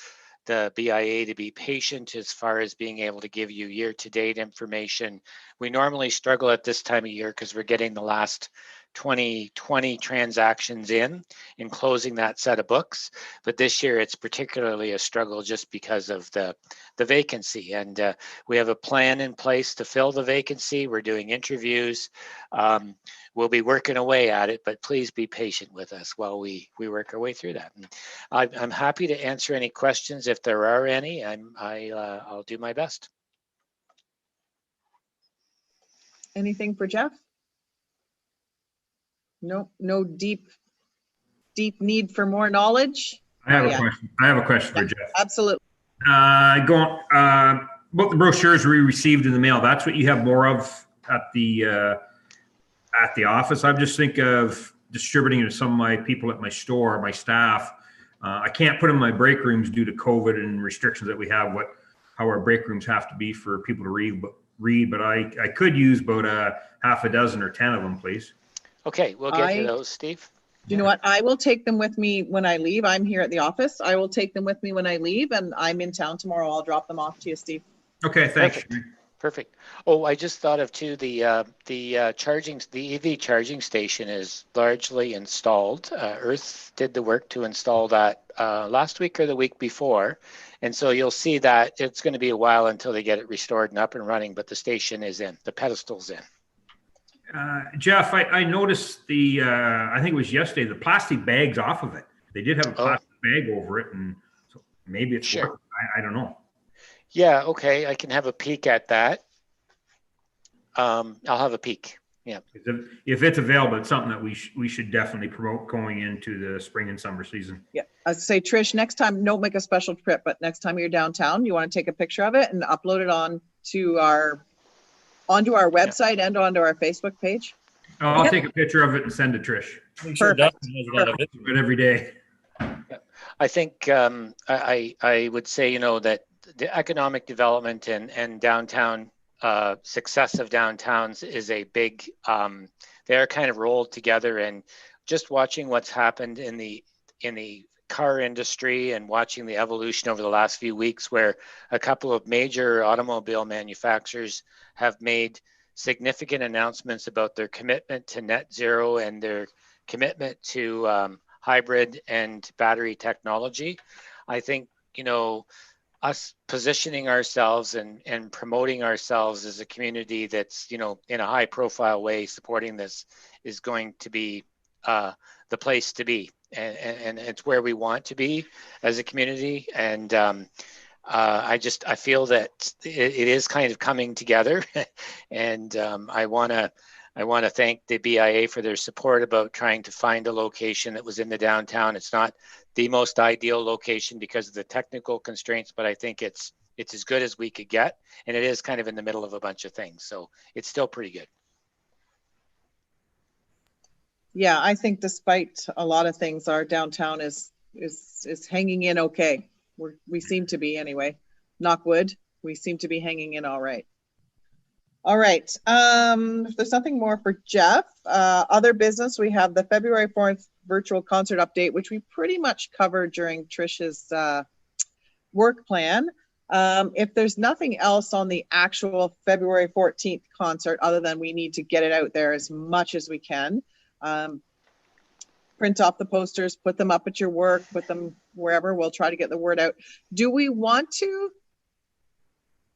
BIA to be patient as far as being able to give you year-to-date information. We normally struggle at this time of year because we're getting the last 2020 transactions in closing that set of books, but this year it's particularly a struggle just because of the vacancy, and we have a plan in place to fill the vacancy. We're doing interviews. We'll be working away at it, but please be patient with us while we work our way through that. And I'm happy to answer any questions if there are any. I'll do my best.
Anything for Jeff? No deep need for more knowledge.
I have a question. I have a question for Jeff.
Absolutely.
About the brochures we received in the mail. That's what you have more of at the office. I'm just thinking of distributing it to some of my people at my store, my staff. I can't put them in my break rooms due to COVID and restrictions that we have. How our break rooms have to be for people to read. But I could use about half a dozen or 10 of them, please.
Okay, we'll get to those, Steve.
You know what? I will take them with me when I leave. I'm here at the office. I will take them with me when I leave, and I'm in town tomorrow. I'll drop them off to you, Steve.
Okay, thanks.
Perfect. Oh, I just thought of too, the EV charging station is largely installed. Earth did the work to install that last week or the week before. And so you'll see that it's going to be a while until they get it restored and up and running, but the station is in, the pedestal's in.
Jeff, I noticed I think it was yesterday, the plastic bags off of it. They did have a plastic bag over it, and so maybe it's
Sure.
worth it. I don't know.
Yeah, okay, I can have a peek at that. I'll have a peek.
If it's available, it's something that we should definitely promote going into the spring and summer season.
Yeah, I'd say, Trish, next time, don't make a special trip, but next time you're downtown, you want to take a picture of it and upload it onto our website and onto our Facebook page.
I'll
Yep.
take a picture of it and send to Trish.
I'm sure
Perfect.
Dustin has a lot of it.
Do it every day.
I think I would say, that the economic development and downtown success of downtowns is a big, they're kind of rolled together, and just watching what's happened in the car industry and watching the evolution over the last few weeks, where a couple of major automobile manufacturers have made significant announcements about their commitment to net zero and their commitment to hybrid and battery technology. I think, us positioning ourselves and promoting ourselves as a community that's, in a high profile way supporting this is going to be the place to be. And it's where we want to be as a community. And I feel that it is kind of coming together. And I want to thank the BIA for their support about trying to find a location that was in the downtown. It's not the most ideal location because of the technical constraints, but I think it's as good as we could get. And it is kind of in the middle of a bunch of things. So it's still pretty good.
Yeah, I think despite a lot of things, our downtown is hanging in okay. We seem to be anyway. Knock wood, we seem to be hanging in all right. All right. If there's nothing more for Jeff, other business, we have the February 4th virtual concert update, which we pretty much covered during Trish's work plan. If there's nothing else on the actual February 14th concert, other than we need to get it out there as much as we can. Print off the posters, put them up at your work, put them wherever. We'll try to get the word out. Do we want to?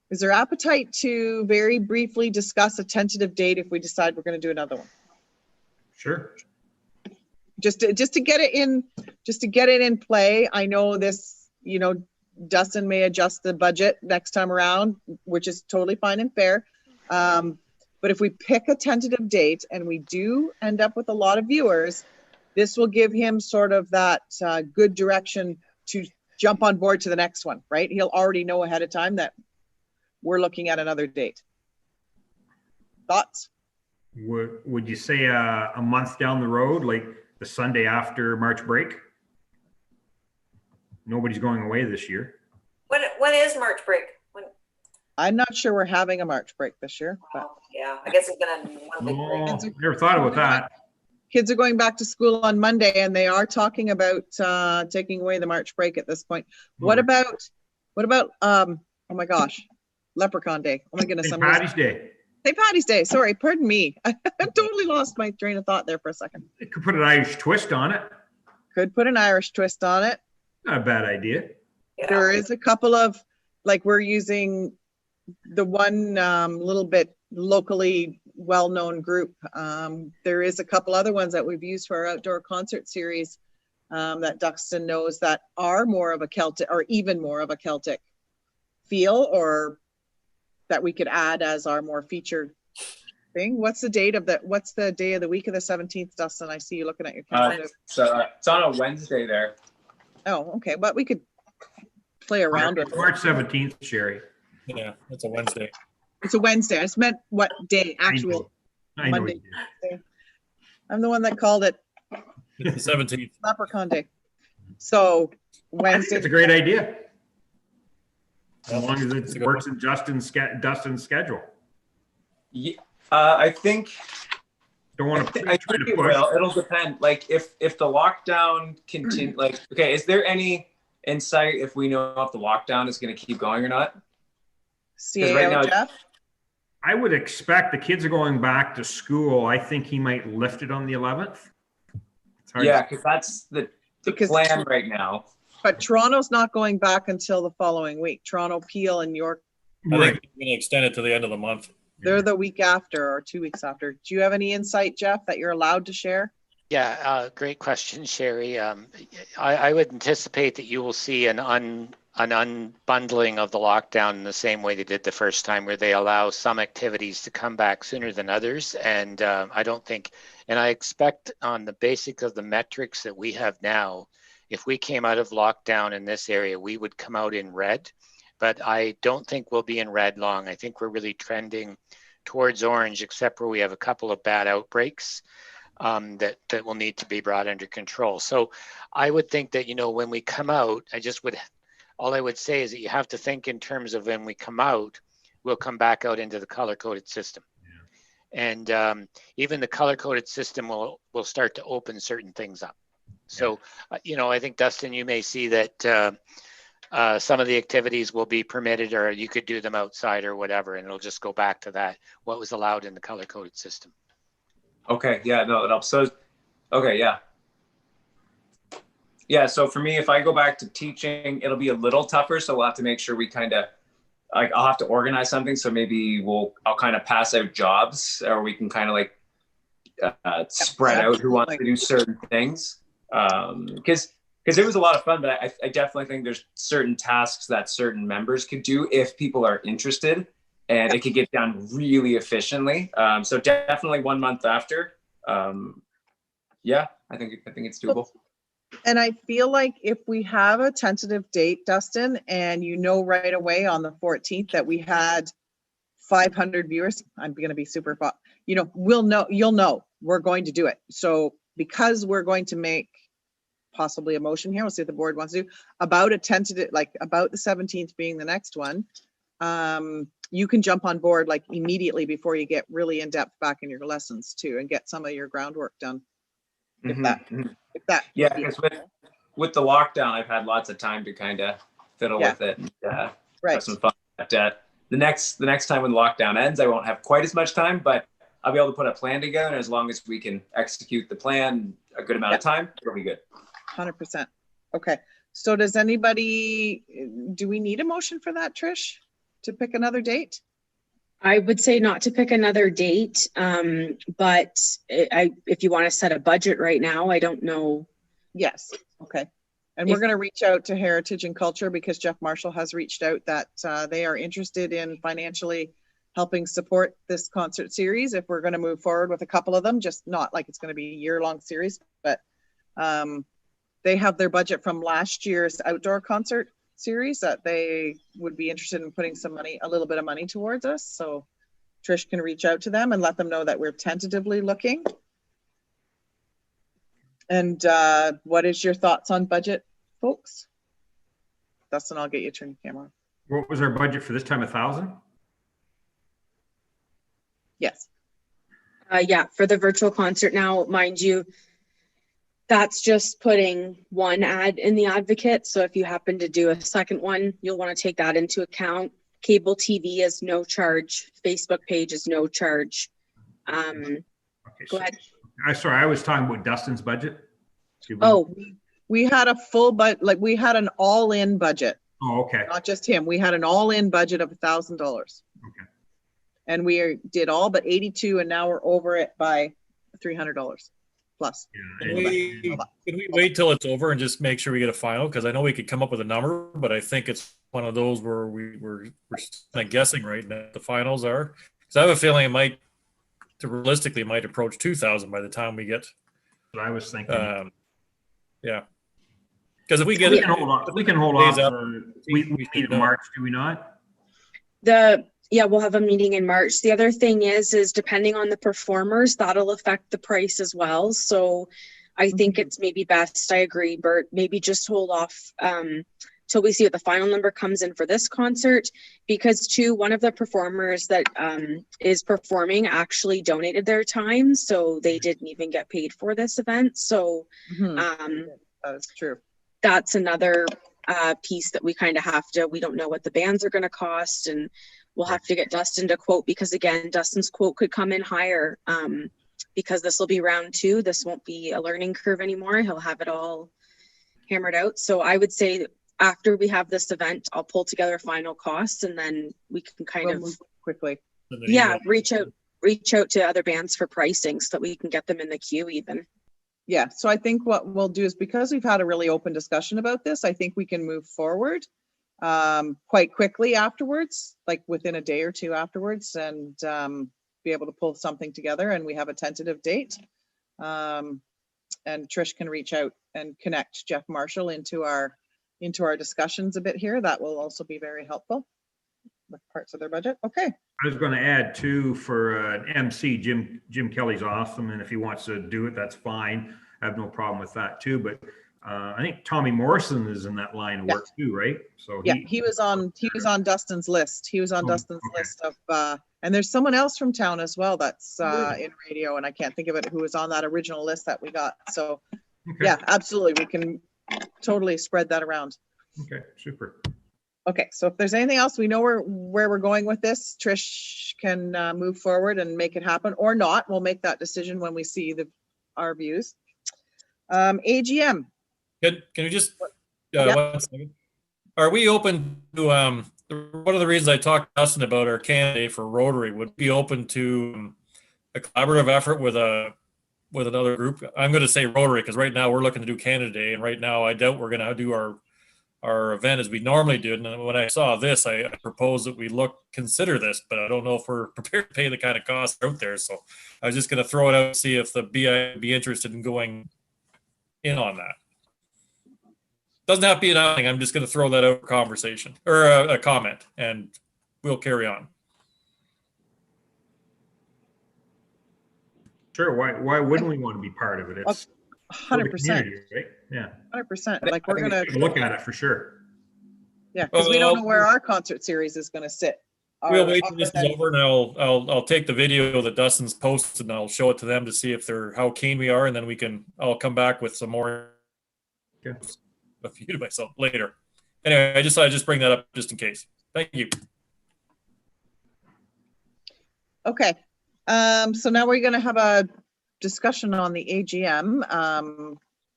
Is there appetite to very briefly discuss a tentative date if we decide we're going to do another one?
Sure.
Just to get it in play. I know this, Dustin may adjust the budget next time around, which is totally fine and fair. But if we pick a tentative date and we do end up with a lot of viewers, this will give him sort of that good direction to jump on board to the next one, right? He'll already know ahead of time that we're looking at another date. Thoughts?
Would you say a month down the road, like the Sunday after March break? Nobody's going away this year.
When is March break?
I'm not sure we're having a March break this year, but
Yeah, I guess it's gonna be one big break.
Never thought about that.
kids are going back to school on Monday and they are talking about taking away the March break at this point. What about, oh my gosh, Leprechaun Day. Oh my goodness.
St. Patty's Day.
St. Patty's Day. Sorry, pardon me. I totally lost my train of thought there for a second.
They could put an Irish twist on it.
Could put an Irish twist on it.
Not a bad idea.
Yeah.
There is a couple of, like, we're using the one little bit locally well-known group. There is a couple other ones that we've used for our outdoor concert series that Duxton knows that are more of a Celtic, or even more of a Celtic feel, or that we could add as our more featured thing. What's the day of the week of the 17th, Dustin? I see you looking at your calendar.
So it's on a Wednesday there.
Oh, okay. But we could play around with it.
March 17th, Sherry.
Yeah, it's a Wednesday.
It's a Wednesday. I just meant what day, actual.
I know
Monday.
you did.
I'm the one that called it
It's the 17th.
Leprechaun Day. So
I think
Wednesday.
it's a great idea. As long as
It's a
it
good
works in Dustin's schedule.
Yeah, I think
Don't want to try
it
to push.
will. It'll depend. Like if the lockdown continue, like, okay, is there any insight if we know if the lockdown is going to keep going or not?
CAO,
right now-
Jeff?
I would expect the kids are going back to school. I think he might lift it on the 11th. It's hard
Yeah,
to-
because that's the
Because-
plan right now.
But Toronto's not going back until the following week. Toronto, Peel, and York,
I
Right.
think we're going to extend it to the end of the month.
they're the week after or 2 weeks after. Do you have any insight, Jeff, that you're allowed to share?
Yeah, great question, Sherry. I would anticipate that you will see an unbundling of the lockdown in the same way they did the first time, where they allow some activities to come back sooner than others. And I don't think, and I expect on the basic of the metrics that we have now, if we came out of lockdown in this area, we would come out in red. But I don't think we'll be in red long. I think we're really trending towards orange, except where we have a couple of bad outbreaks. That will need to be brought under control. So I would think that, when we come out, all I would say is that you have to think in terms of when we come out, we'll come back out into the color-coded system. Yeah. And even the color-coded system will start to open certain things up. So, I think, Dustin, you may see that some of the activities will be permitted, or you could do them outside or whatever, and it'll just go back to that, what was allowed in the color-coded system.
Okay, yeah, no, it helps. So, okay, yeah. Yeah, so for me, if I go back to teaching, it'll be a little tougher. So we'll have to make sure we kind of, like, I'll have to organize something. So maybe I'll kind of pass out jobs, or we can kind of like spread out who wants to do certain things. Because it was a lot of fun, but I definitely think there's certain tasks that certain members could do if people are interested. And it could get done really efficiently. So definitely 1 month after. Yeah, I think it's doable.
And I feel like if we have a tentative date, Dustin, and right away on the 14th that we had 500 viewers, I'm going to be super, you'll know we're going to do it. So because we're going to make possibly a motion here, we'll see what the board wants to do about a tentative, like about the 17th being the next one. You can jump on board like immediately before you get really in depth back in your lessons too, and get some of your groundwork done. If that.
Yeah, because with the lockdown, I've had lots of time to kind of fiddle with it and have some fun. But, the next time when the lockdown ends, I won't have quite as much time, but I'll be able to put a plan together. And as long as we can execute the plan a good amount of time, it'll be good.
100%. Okay. So do we need a motion for that, Trish? To pick another date?
I would say not to pick another date, but if you want to set a budget right now, I don't know.
Yes. Okay. And we're going to reach out to Heritage and Culture because Jeff Marshall has reached out that they are interested in financially helping support this concert series if we're going to move forward with a couple of them, just not like it's going to be a year-long series, but they have their budget from last year's outdoor concert series that they would be interested in putting a little bit of money towards us. So Trish can reach out to them and let them know that we're tentatively looking. And what is your thoughts on budget, folks? Dustin, I'll get you to turn your camera on.
What was our budget for this time? 1,000?
Yes.
Yeah, for the virtual concert now, mind you, that's just putting one ad in the Advocate. So if you happen to do a second one, you'll want to take that into account. Cable TV is no charge. Facebook page is no charge.
Okay,
Go ahead.
Sorry, I was talking about Dustin's budget.
We had a full budget, like we had an all-in budget.
Oh, okay.
Not just him. We had an all-in budget of $1,000.
Okay.
And we did all but 82, and now we're over it by $300 plus.
Can we wait till it's over and just make sure we get a final? Because I know we could come up with a number, but I think it's one of those where we're kind of guessing right now what the finals are. Because I have a feeling realistically, it might approach 2,000 by the time we get.
What I was thinking.
Yeah. Because if we get
we can hold off. We meet in March, do we not?
Yeah, we'll have a meeting in March. The other thing is depending on the performers, that'll affect the price as well. So I think it's maybe best, I agree, Bert, maybe just hold off till we see what the final number comes in for this concert, because one of the performers that is performing actually donated their time. So they didn't even get paid for this event. So
that's true.
That's another piece that we kind of we don't know what the bands are going to cost, and we'll have to get Dustin to quote, because again, Dustin's quote could come in higher because this will be round 2. This won't be a learning curve anymore. He'll have it all hammered out. So I would say after we have this event, I'll pull together final costs, and then we can kind of
quickly.
Yeah, reach out to other bands for pricing so that we can get them in the queue even.
Yeah, so I think what we'll do is, because we've had a really open discussion about this, I think we can move forward quite quickly afterwards, like within a day or two afterwards, and be able to pull something together, and we have a tentative date. And Trish can reach out and connect Jeff Marshall into our discussions a bit here. That will also be very helpful with parts of their budget. Okay.
I was going to add too, for MC, Jim Kelly's awesome, and if he wants to do it, that's fine. I have no problem with that too. But I think Tommy Morrison is in that line of work too, right? So
yeah, he was on Dustin's list. He was on Dustin's list of, and there's someone else from town as well that's in radio, and I can't think of it, who was on that original list that we got. So yeah, absolutely, we can totally spread that around.
Okay, super.
Okay, so if there's anything else, we know where we're going with this. Trish can move forward and make it happen, or not. We'll make that decision when we see our views. AGM.
Can you just, 1 second? Are we open to, one of the reasons I talked to Dustin about our candidate for Rotary would be open to a collaborative effort with another group? I'm going to say Rotary because right now we're looking to do Canada Day, and right now I doubt we're going to do our event as we normally do. And when I saw this, I proposed that we consider this, but I don't know if we're prepared to pay the kind of costs out there. So I was just going to throw it out and see if the BI would be interested in going in on that. Doesn't have to be an thing. I'm just going to throw that out for conversation or a comment, and we'll carry on.
Sure. Why wouldn't we want to be part of it? It's
100%.
Right? Yeah.
100%. Like, we're gonna
look at it for sure.
Yeah, because we don't know where our concert series is going to sit.
We'll wait till this is over, and I'll take the video that Dustin's posted and I'll show it to them to see if how keen we are, and then I'll come back with some more.
Okay.
A few to myself later. Anyway, I just bring that up just in case. Thank you.
Okay. So now we're going to have a discussion on the AGM.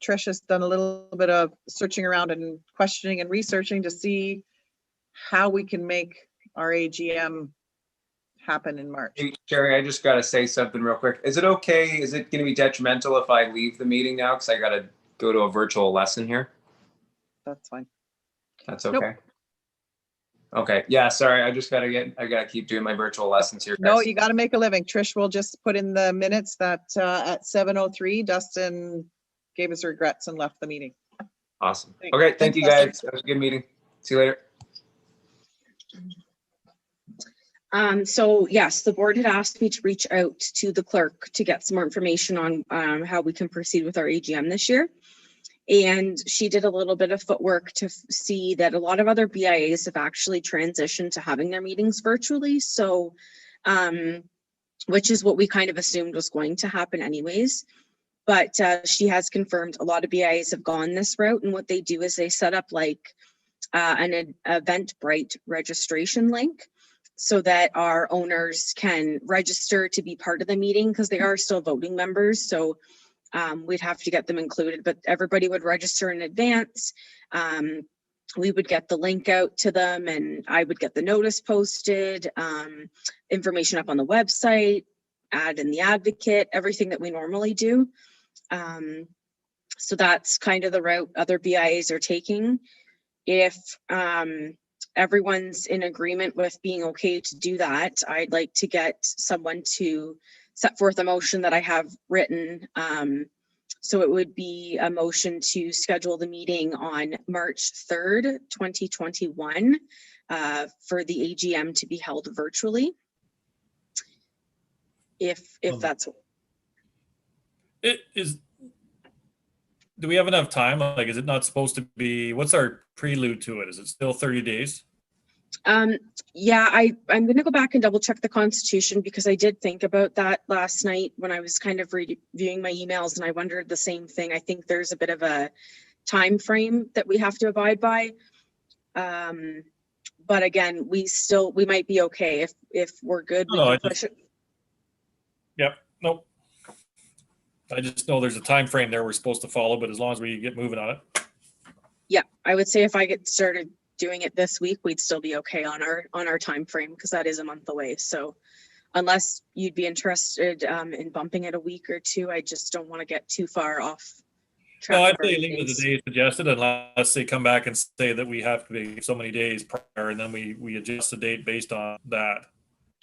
Trish has done a little bit of searching around and questioning and researching to see how we can make our AGM happen in March.
Hey, Sherry, I just got to say something real quick. Is it okay? Is it going to be detrimental if I leave the meeting now? Because I got to go to a virtual lesson here.
That's fine.
That's okay.
Nope.
Okay. Yeah. Sorry. I gotta keep doing my virtual lessons here.
No,
guys.
you got to make a living. Trish will just put in the minutes that at 7:03, Dustin gave us regrets and left the meeting.
Awesome.
Thanks.
Okay. Thank you,
Dustin.
guys. That was a good meeting. See you later.
So yes, the board had asked me to reach out to the clerk to get some more information on how we can proceed with our AGM this year. And she did a little bit of footwork to see that a lot of other BIAs have actually transitioned to having their meetings virtually. So, which is what we kind of assumed was going to happen anyways. But she has confirmed a lot of BIAs have gone this route. And what they do is they set up like an Eventbrite registration link so that our owners can register to be part of the meeting, because they are still voting members. So we'd have to get them included, but everybody would register in advance. We would get the link out to them, and I would get the notice posted, information up on the website, ad in the advocate, everything that we normally do. So that's kind of the route other BIAs are taking. If everyone's in agreement with being okay to do that, I'd like to get someone to set forth a motion that I have written. So it would be a motion to schedule the meeting on March 3rd, 2021, for the AGM to be held virtually. If that's.
It is. Do we have enough time? Like, is it not supposed to be, what's our prelude to it? Is it still 30 days?
Yeah, I'm going to go back and double check the Constitution, because I did think about that last night when I was kind of reviewing my emails, and I wondered the same thing. I think there's a bit of a time frame that we have to abide by. But again, we might be okay if we're good.
Yep. Nope. I just know there's a time frame there we're supposed to follow, but as long as we get moving on it.
Yeah, I would say if I get started doing it this week, we'd still be okay on our time frame, because that is a month away. So unless you'd be interested in bumping it a week or two, I just don't want to get too far off track.
No, I'd
of our
say leave it
meetings.
the day suggested unless they come back and say that we have to be so many days prior, and then we adjust the date based on that.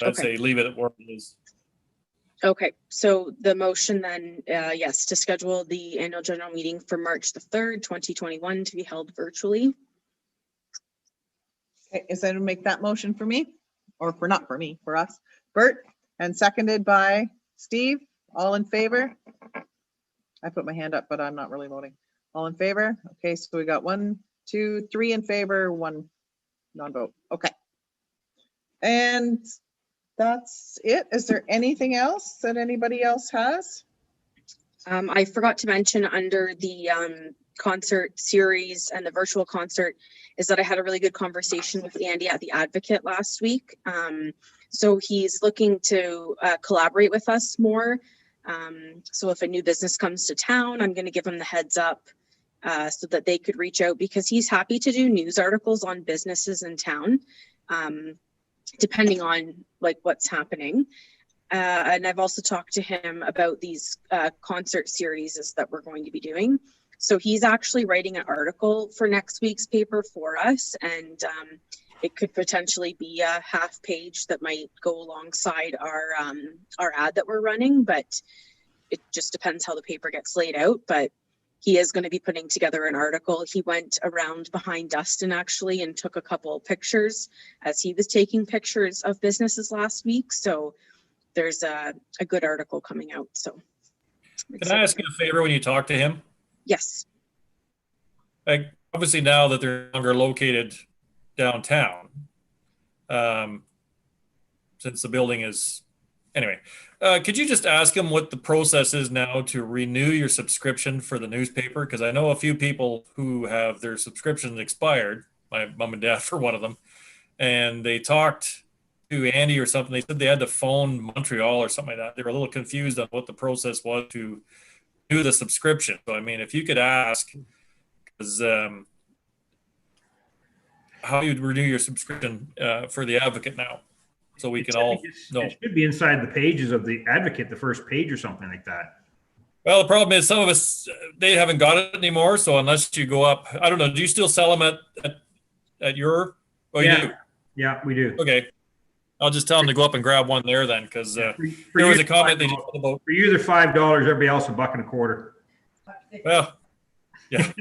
I'd
Okay.
say leave it at where it is.
Okay, so the motion then, yes, to schedule the annual general meeting for March the 3rd, 2021 to be held virtually.
Okay, is anyone make that motion for me? Or for, not for me, for us? Bert, and seconded by Steve. All in favor? I put my hand up, but I'm not really voting. All in favor? Okay, so we got 1, 2, 3 in favor, 1 non-vote. Okay. And that's it. Is there anything else that anybody else has?
I forgot to mention under the concert series and the virtual concert is that I had a really good conversation with Andy at the Advocate last week. So he's looking to collaborate with us more. So if a new business comes to town, I'm going to give him the heads up so that they could reach out, because he's happy to do news articles on businesses in town, depending on like what's happening. And I've also talked to him about these concert series that we're going to be doing. So he's actually writing an article for next week's paper for us, and it could potentially be a half page that might go alongside our ad that we're running, but it just depends how the paper gets laid out. But he is going to be putting together an article. He went around behind Dustin actually and took a couple of pictures as he was taking pictures of businesses last week. So there's a good article coming out. So
Can I ask you a favor when you talk to him?
yes.
Like, obviously now that they're no longer located downtown, since the building is, anyway, could you just ask him what the process is now to renew your subscription for the newspaper? Because I know a few people who have their subscriptions expired, my mom and dad for one of them, and they talked to Andy or something. They said they had to phone Montreal or something like that. They were a little confused on what the process was to do the subscription. So, I mean, if you could ask, because how you'd renew your subscription for the Advocate now, so we can all know.
It should be inside the pages of the Advocate, the first page or something like that.
Well, the problem is some of us, they haven't got it anymore. So unless you go up, I don't know, do you still sell them at your, oh, you do?
Yeah, we do.
Okay. I'll just tell them to go up and grab one there then, because
For
there was
you,
a comment they just said about,
for you, they're $5. Everybody else $1.25.
well, yeah.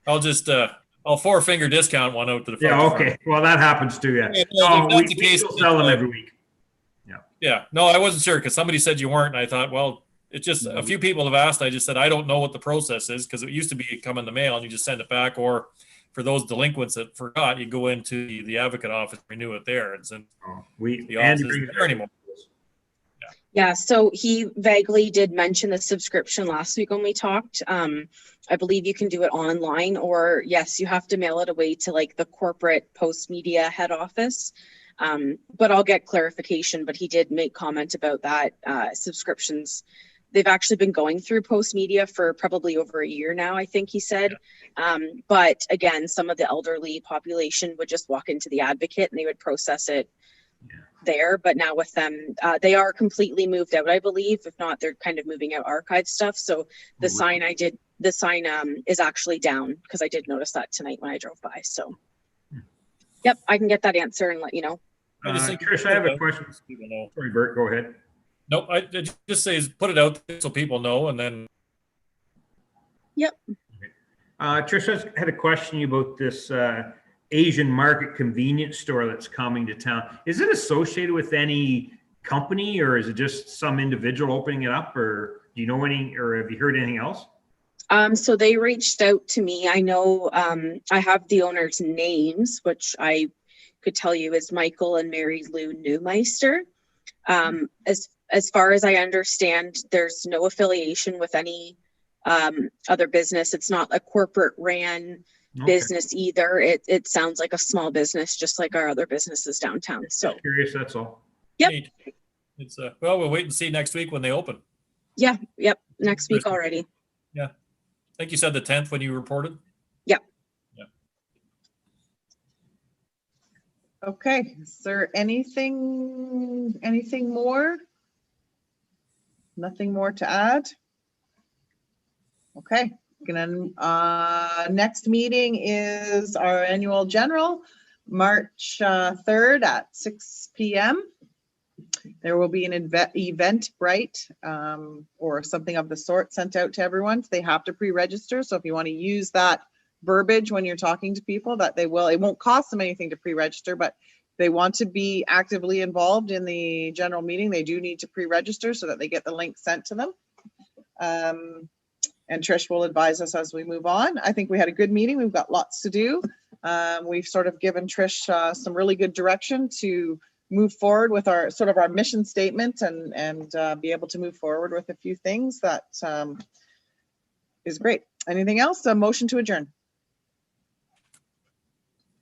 I'll just, I'll 4-finger discount one out to the front.
Yeah, okay. Well, that happens too. Yeah.
Yeah,
No,
if that's
we
the case,
still sell them every week.
Yeah, no, I wasn't sure because somebody said you weren't, and I thought, well, it's just a few people have asked. I just said I don't know what the process is, because it used to be come in the mail and you just send it back, or for those delinquents that forgot, you go into the Advocate office, renew it there, and since the office isn't there anymore.
Yeah, so he vaguely did mention the subscription last week when we talked. I believe you can do it online, or yes, you have to mail it away to like the corporate Post Media head office. But I'll get clarification, but he did make comment about that. Subscriptions, they've actually been going through Post Media for probably over a year now, I think he said. But again, some of the elderly population would just walk into the Advocate and they would process it there. But now with them, they are completely moved out, I believe. If not, they're kind of moving out archive stuff. So the sign is actually down, because I did notice that tonight when I drove by. So yep, I can get that answer and let you know.
Trish, I have a question. Sorry, Bert, go ahead.
Nope, I just say is put it out there so people know, and then.
Yep.
Trish, I had a question about this Asian market convenience store that's coming to town. Is it associated with any company, or is it just some individual opening it up, or do you know any, or have you heard anything else?
So they reached out to me. I know I have the owners' names, which I could tell you is Michael and Mary Lou Neumeister. As far as I understand, there's no affiliation with any other business. It's not a corporate ran business either. It sounds like a small business, just like our other businesses downtown. So
Curious, that's all.
Yep.
It's well, we'll wait and see next week when they open.
Yeah. Yep. Next week already.
Yeah. I think you said the 10th when you reported.
Yeah.
Yeah.
Okay, is there anything more? Nothing more to add? Okay, next meeting is our annual general, March 3rd at 6 p.m. There will be an Eventbrite or something of the sort sent out to everyone. They have to pre-register. So if you want to use that verbiage when you're talking to people, that they will, it won't cost them anything to pre-register, but they want to be actively involved in the general meeting, they do need to pre-register so that they get the link sent to them. And Trish will advise us as we move on. I think we had a good meeting. We've got lots to do. We've sort of given Trish some really good direction to move forward with our sort of our mission statement and be able to move forward with a few things that is great. Anything else? A motion to adjourn.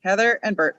Heather and Bert.